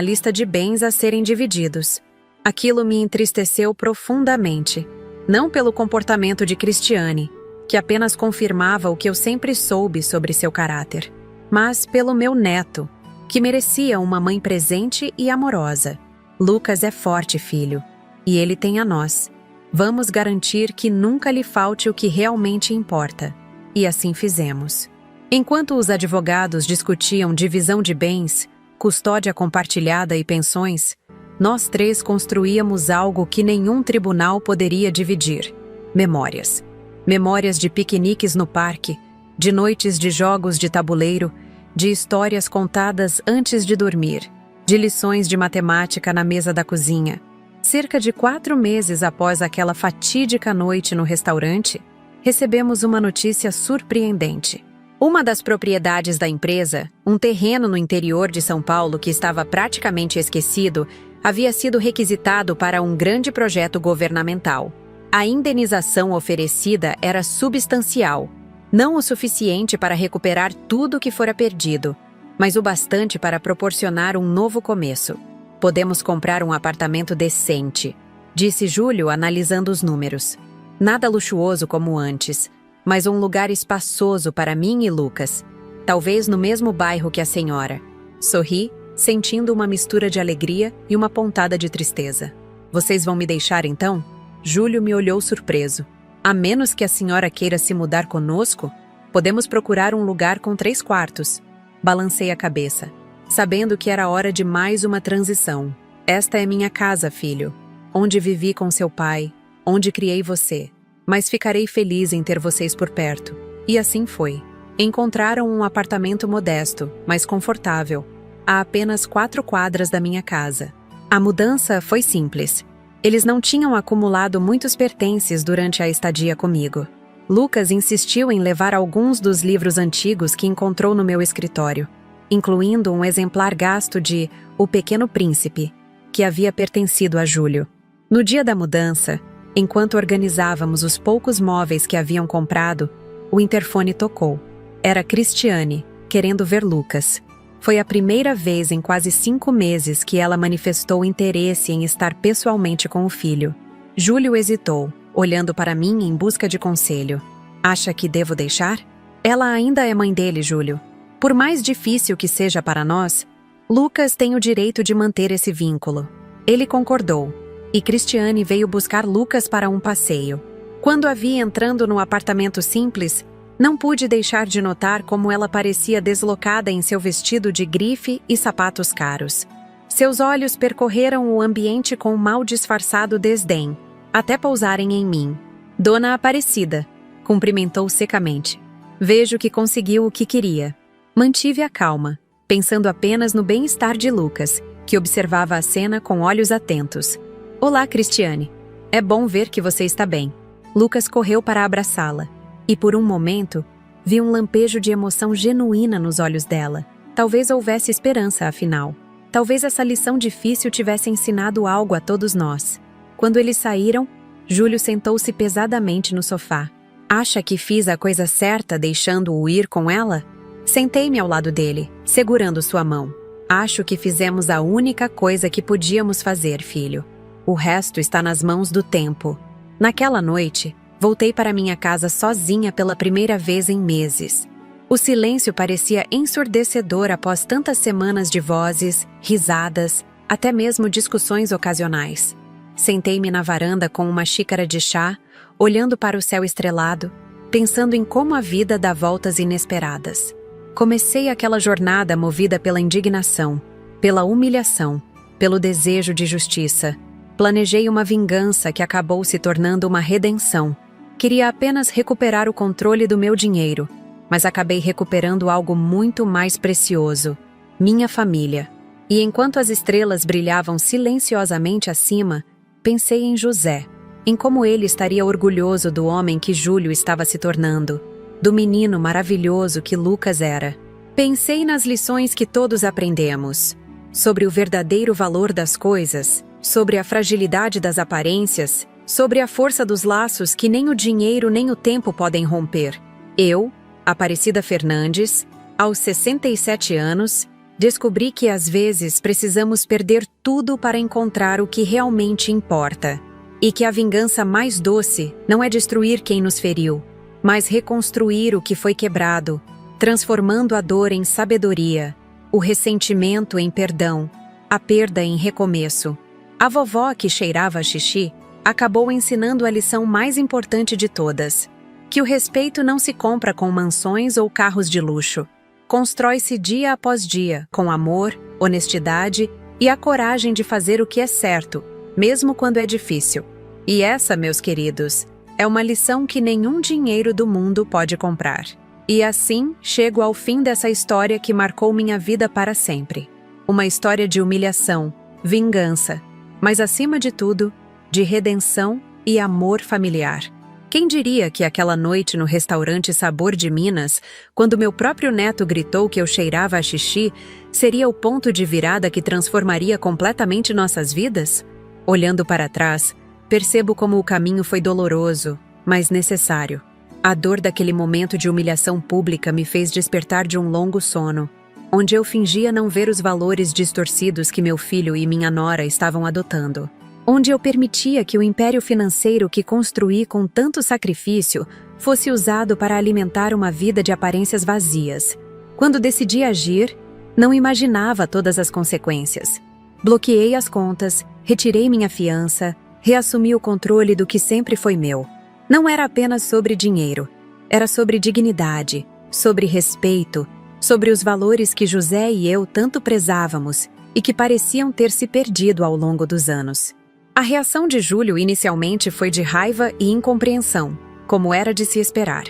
lista de bens a serem divididos. Aquilo me entristeceu profundamente, não pelo comportamento de Cristiane, que apenas confirmava o que eu sempre soube sobre seu caráter, mas pelo meu neto, que merecia uma mãe presente e amorosa. Lucas é forte, filho, e ele tem a nós. Vamos garantir que nunca lhe falte o que realmente importa. E assim fizemos. Enquanto os advogados discutiam divisão de bens, custódia compartilhada e pensões, nós três construíamos algo que nenhum tribunal poderia dividir: memórias. Memórias de piqueniques no parque, de noites de jogos de tabuleiro, de histórias contadas antes de dormir, de lições de matemática na mesa da cozinha. Cerca de 4 meses após aquela fatídica noite no restaurante, recebemos uma notícia surpreendente. Uma das propriedades da empresa, um terreno no interior de São Paulo que estava praticamente esquecido, havia sido requisitado para um grande projeto governamental. A indenização oferecida era substancial, não o suficiente para recuperar tudo o que fora perdido, mas o bastante para proporcionar um novo começo. Podemos comprar um apartamento decente, disse Júlio analisando os números. Nada luxuoso como antes, mas um lugar espaçoso para mim e Lucas, talvez no mesmo bairro que a senhora. Sorri, sentindo uma mistura de alegria e uma pontada de tristeza. Vocês vão me deixar então? Júlio me olhou surpreso. A menos que a senhora queira se mudar conosco, podemos procurar um lugar com 3 quartos. Balancei a cabeça, sabendo que era hora de mais uma transição. Esta é minha casa, filho, onde vivi com seu pai, onde criei você. Mas ficarei feliz em ter vocês por perto. E assim foi. Encontraram um apartamento modesto, mas confortável, a apenas 4 quadras da minha casa. A mudança foi simples. Eles não tinham acumulado muitos pertences durante a estadia comigo. Lucas insistiu em levar alguns dos livros antigos que encontrou no meu escritório, incluindo um exemplar gasto de O Pequeno Príncipe, que havia pertencido a Júlio. No dia da mudança, enquanto organizávamos os poucos móveis que haviam comprado, o interfone tocou. Era Cristiane, querendo ver Lucas. Foi a primeira vez em quase 5 meses que ela manifestou interesse em estar pessoalmente com o filho. Júlio hesitou, olhando para mim em busca de conselho. Acha que devo deixar? Ela ainda é mãe dele, Júlio. Por mais difícil que seja para nós, Lucas tem o direito de manter esse vínculo. Ele concordou, e Cristiane veio buscar Lucas para um passeio. Quando a vi entrando no apartamento simples, não pude deixar de notar como ela parecia deslocada em seu vestido de grife e sapatos caros. Seus olhos percorreram o ambiente com mal disfarçado desdém, até pousarem em mim. Dona Aparecida, cumprimentou secamente. Vejo que conseguiu o que queria. Mantive a calma, pensando apenas no bem-estar de Lucas, que observava a cena com olhos atentos. Olá, Cristiane. É bom ver que você está bem. Lucas correu para abraçá-la. E por um momento, vi um lampejo de emoção genuína nos olhos dela. Talvez houvesse esperança, afinal. Talvez essa lição difícil tivesse ensinado algo a todos nós. Quando eles saíram, Júlio sentou-se pesadamente no sofá. Acha que fiz a coisa certa deixando-o ir com ela? Sentei-me ao lado dele, segurando sua mão. Acho que fizemos a única coisa que podíamos fazer, filho. O resto está nas mãos do tempo. Naquela noite, voltei para minha casa sozinha pela primeira vez em meses. O silêncio parecia ensurdecedor após tantas semanas de vozes, risadas, até mesmo discussões ocasionais. Sentei-me na varanda com uma xícara de chá, olhando para o céu estrelado, pensando em como a vida dá voltas inesperadas. Comecei aquela jornada movida pela indignação, pela humilhação, pelo desejo de justiça. Planejei uma vingança que acabou se tornando uma redenção. Queria apenas recuperar o controle do meu dinheiro, mas acabei recuperando algo muito mais precioso: minha família. E enquanto as estrelas brilhavam silenciosamente acima, pensei em José, em como ele estaria orgulhoso do homem que Júlio estava se tornando, do menino maravilhoso que Lucas era. Pensei nas lições que todos aprendemos, sobre o verdadeiro valor das coisas, sobre a fragilidade das aparências, sobre a força dos laços que nem o dinheiro nem o tempo podem romper. Eu, Aparecida Fernandes, aos 67 anos, descobri que às vezes precisamos perder tudo para encontrar o que realmente importa. E que a vingança mais doce não é destruir quem nos feriu, mas reconstruir o que foi quebrado, transformando a dor em sabedoria, o ressentimento em perdão, a perda em recomeço. A vovó, que cheirava a xixi, acabou ensinando a lição mais importante de todas: que o respeito não se compra com mansões ou carros de luxo. Constrói-se dia após dia, com amor, honestidade e a coragem de fazer o que é certo, mesmo quando é difícil. E essa, meus queridos, é uma lição que nenhum dinheiro do mundo pode comprar. E assim, chego ao fim dessa história que marcou minha vida para sempre. Uma história de humilhação, vingança, mas acima de tudo, de redenção e amor familiar. Quem diria que aquela noite no restaurante Sabor de Minas, quando meu próprio neto gritou que eu cheirava a xixi, seria o ponto de virada que transformaria completamente nossas vidas? Olhando para trás, percebo como o caminho foi doloroso, mas necessário. A dor daquele momento de humilhação pública me fez despertar de um longo sono, onde eu fingia não ver os valores distorcidos que meu filho e minha nora estavam adotando. Onde eu permitia que o império financeiro que construí com tanto sacrifício fosse usado para alimentar uma vida de aparências vazias. Quando decidi agir, não imaginava todas as consequências. Bloqueei as contas, retirei minha fiança, reassumi o controle do que sempre foi meu. Não era apenas sobre dinheiro, era sobre dignidade, sobre respeito, sobre os valores que José e eu tanto prezávamos e que pareciam ter se perdido ao longo dos anos. A reação de Júlio inicialmente foi de raiva e incompreensão, como era de se esperar.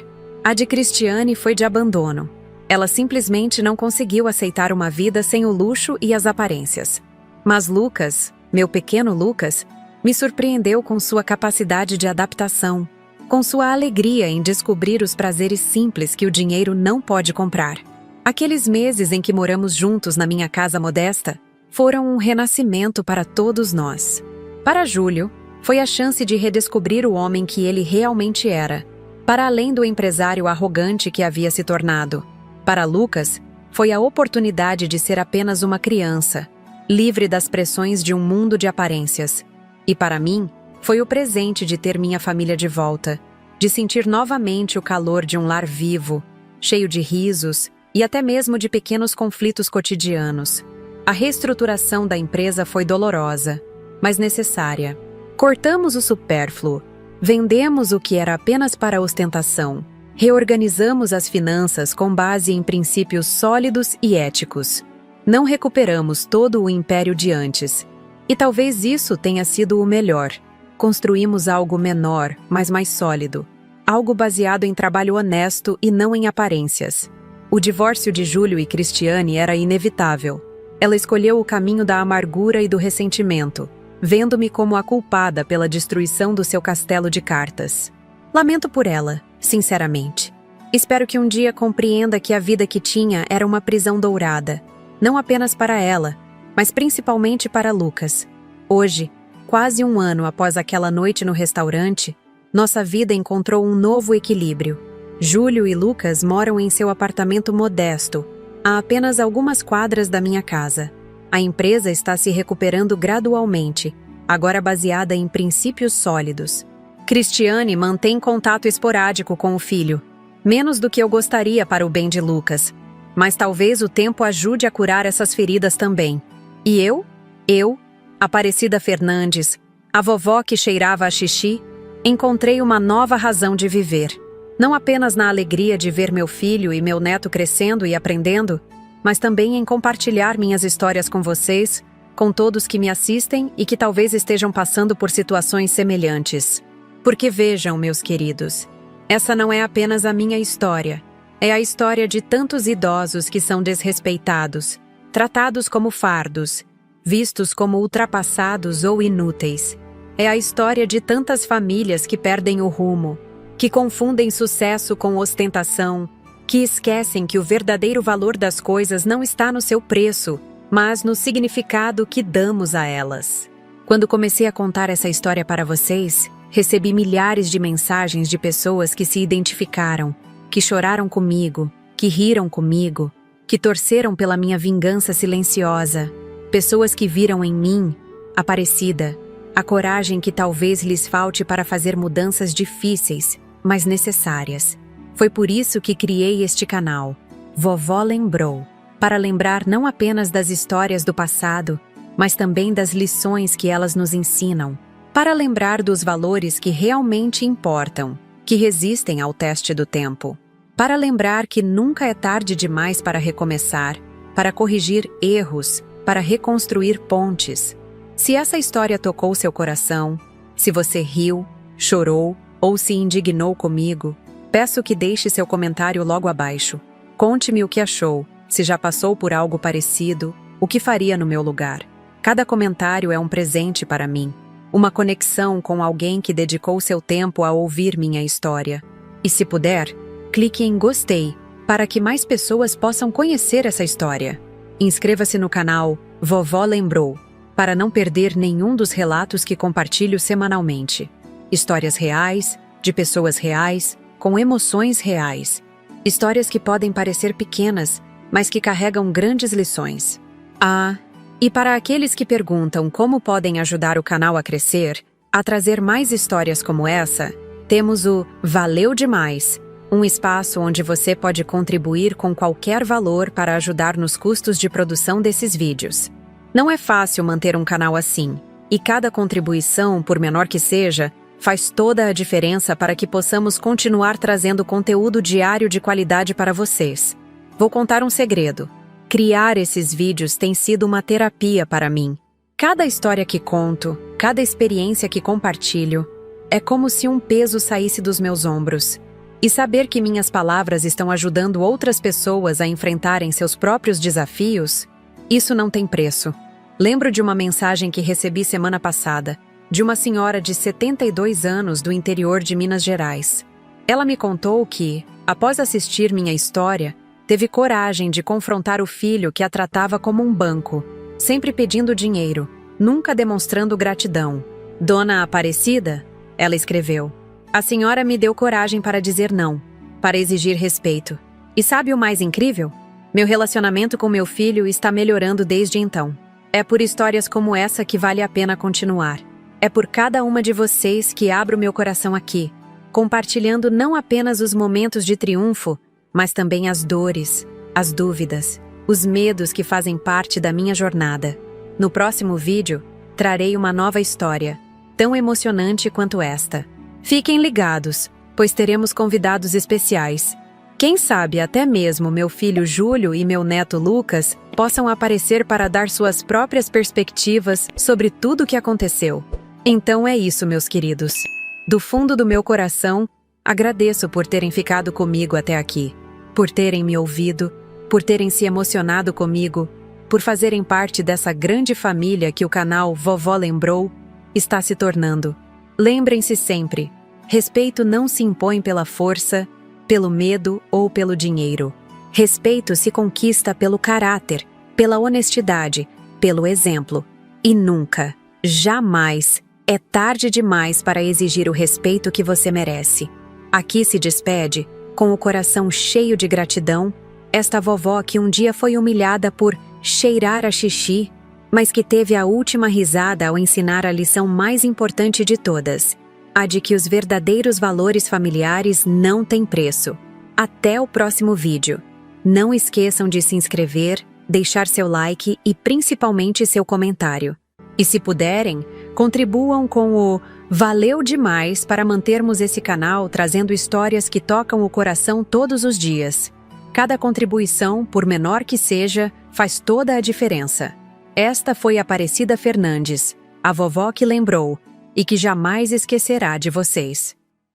A de Cristiane foi de abandono. Ela simplesmente não conseguiu aceitar uma vida sem o luxo e as aparências. Mas Lucas, meu pequeno Lucas, me surpreendeu com sua capacidade de adaptação, com sua alegria em descobrir os prazeres simples que o dinheiro não pode comprar. Aqueles meses em que moramos juntos na minha casa modesta foram um renascimento para todos nós. Para Júlio, foi a chance de redescobrir o homem que ele realmente era, para além do empresário arrogante que havia se tornado. Para Lucas, foi a oportunidade de ser apenas uma criança, livre das pressões de um mundo de aparências. E para mim, foi o presente de ter minha família de volta, de sentir novamente o calor de um lar vivo, cheio de risos e até mesmo de pequenos conflitos cotidianos. A reestruturação da empresa foi dolorosa, mas necessária. Cortamos o supérfluo, vendemos o que era apenas para ostentação, reorganizamos as finanças com base em princípios sólidos e éticos. Não recuperamos todo o império de antes. E talvez isso tenha sido o melhor. Construímos algo menor, mas mais sólido. Algo baseado em trabalho honesto e não em aparências. O divórcio de Júlio e Cristiane era inevitável. Ela escolheu o caminho da amargura e do ressentimento, vendo-me como a culpada pela destruição do seu castelo de cartas. Lamento por ela, sinceramente. Espero que um dia compreenda que a vida que tinha era uma prisão dourada, não apenas para ela, mas principalmente para Lucas. Hoje, quase um ano após aquela noite no restaurante, nossa vida encontrou um novo equilíbrio. Júlio e Lucas moram em seu apartamento modesto, a apenas algumas quadras da minha casa. A empresa está se recuperando gradualmente, agora baseada em princípios sólidos. Cristiane mantém contato esporádico com o filho, menos do que eu gostaria para o bem de Lucas, mas talvez o tempo ajude a curar essas feridas também. E eu, Aparecida Fernandes, a vovó que cheirava a xixi, Encontrei uma nova razão de viver. Não apenas na alegria de ver meu filho e meu neto crescendo e aprendendo, mas também em compartilhar minhas histórias com vocês, com todos que me assistem e que talvez estejam passando por situações semelhantes. Porque vejam, meus queridos, essa não é apenas a minha história. É a história de tantos idosos que são desrespeitados, tratados como fardos, vistos como ultrapassados ou inúteis. É a história de tantas famílias que perdem o rumo, que confundem sucesso com ostentação, que esquecem que o verdadeiro valor das coisas não está no seu preço, mas no significado que damos a elas. Quando comecei a contar essa história para vocês, recebi milhares de mensagens de pessoas que se identificaram, que choraram comigo, que riram comigo, que torceram pela minha vingança silenciosa. Pessoas que viram em mim, Aparecida, a coragem que talvez lhes falte para fazer mudanças difíceis, mas necessárias. Foi por isso que criei este canal, Vovó Lembrou, para lembrar não apenas das histórias do passado, mas também das lições que elas nos ensinam, para lembrar dos valores que realmente importam, que resistem ao teste do tempo, para lembrar que nunca é tarde demais para recomeçar, para corrigir erros, para reconstruir pontes. Se essa história tocou seu coração, se você riu, chorou ou se indignou comigo, peço que deixe seu comentário logo abaixo. Conte-me o que achou, se já passou por algo parecido, o que faria no meu lugar. Cada comentário é um presente para mim, uma conexão com alguém que dedicou seu tempo a ouvir minha história. E se puder, clique em gostei, para que mais pessoas possam conhecer essa história. Inscreva-se no canal Vovó Lembrou, para não perder nenhum dos relatos que compartilho semanalmente. Histórias reais, de pessoas reais, com emoções reais. Histórias que podem parecer pequenas, mas que carregam grandes lições. E para aqueles que perguntam como podem ajudar o canal a crescer, a trazer mais histórias como essa, temos o Valeu Demais, um espaço onde você pode contribuir com qualquer valor para ajudar nos custos de produção desses vídeos. Não é fácil manter um canal assim, e cada contribuição, por menor que seja, faz toda a diferença para que possamos continuar trazendo conteúdo diário de qualidade para vocês. Vou contar um segredo. Criar esses vídeos tem sido uma terapia para mim. Cada história que conto, cada experiência que compartilho, é como se um peso saísse dos meus ombros. E saber que minhas palavras estão ajudando outras pessoas a enfrentarem seus próprios desafios, isso não tem preço. Lembro de uma mensagem que recebi semana passada, de uma senhora de 72 anos do interior de Minas Gerais. Ela me contou que, após assistir minha história, teve coragem de confrontar o filho que a tratava como um banco, sempre pedindo dinheiro, nunca demonstrando gratidão. Dona Aparecida, ela escreveu, a senhora me deu coragem para dizer não, para exigir respeito. E sabe o mais incrível? Meu relacionamento com meu filho está melhorando desde então. É por histórias como essa que vale a pena continuar. É por cada uma de vocês que abro meu coração aqui, compartilhando não apenas os momentos de triunfo, mas também as dores, as dúvidas, os medos que fazem parte da minha jornada. No próximo vídeo, trarei uma nova história, tão emocionante quanto esta. Fiquem ligados, pois teremos convidados especiais. Quem sabe até mesmo meu filho Júlio e meu neto Lucas possam aparecer para dar suas próprias perspectivas sobre tudo o que aconteceu. Então é isso, meus queridos. Do fundo do meu coração, agradeço por terem ficado comigo até aqui, por terem me ouvido, por terem se emocionado comigo, por fazerem parte dessa grande família que o canal Vovó Lembrou está se tornando. Lembrem-se sempre, respeito não se impõe pela força, pelo medo ou pelo dinheiro. Respeito se conquista pelo caráter, pela honestidade, pelo exemplo. E nunca, jamais, é tarde demais para exigir o respeito que você merece. Aqui se despede, com o coração cheio de gratidão, esta vovó que um dia foi humilhada por cheirar a xixi, mas que teve a última risada ao ensinar a lição mais importante de todas, a de que os verdadeiros valores familiares não têm preço. Até o próximo vídeo. Não esqueçam de se inscrever, deixar seu like e principalmente seu comentário. E se puderem, contribuam com o Valeu demais para mantermos esse canal trazendo histórias que tocam o coração todos os dias. Cada contribuição, por menor que seja, faz toda a diferença. Esta foi Aparecida Fernandes, a vovó que lembrou e que jamais esquecerá de vocês.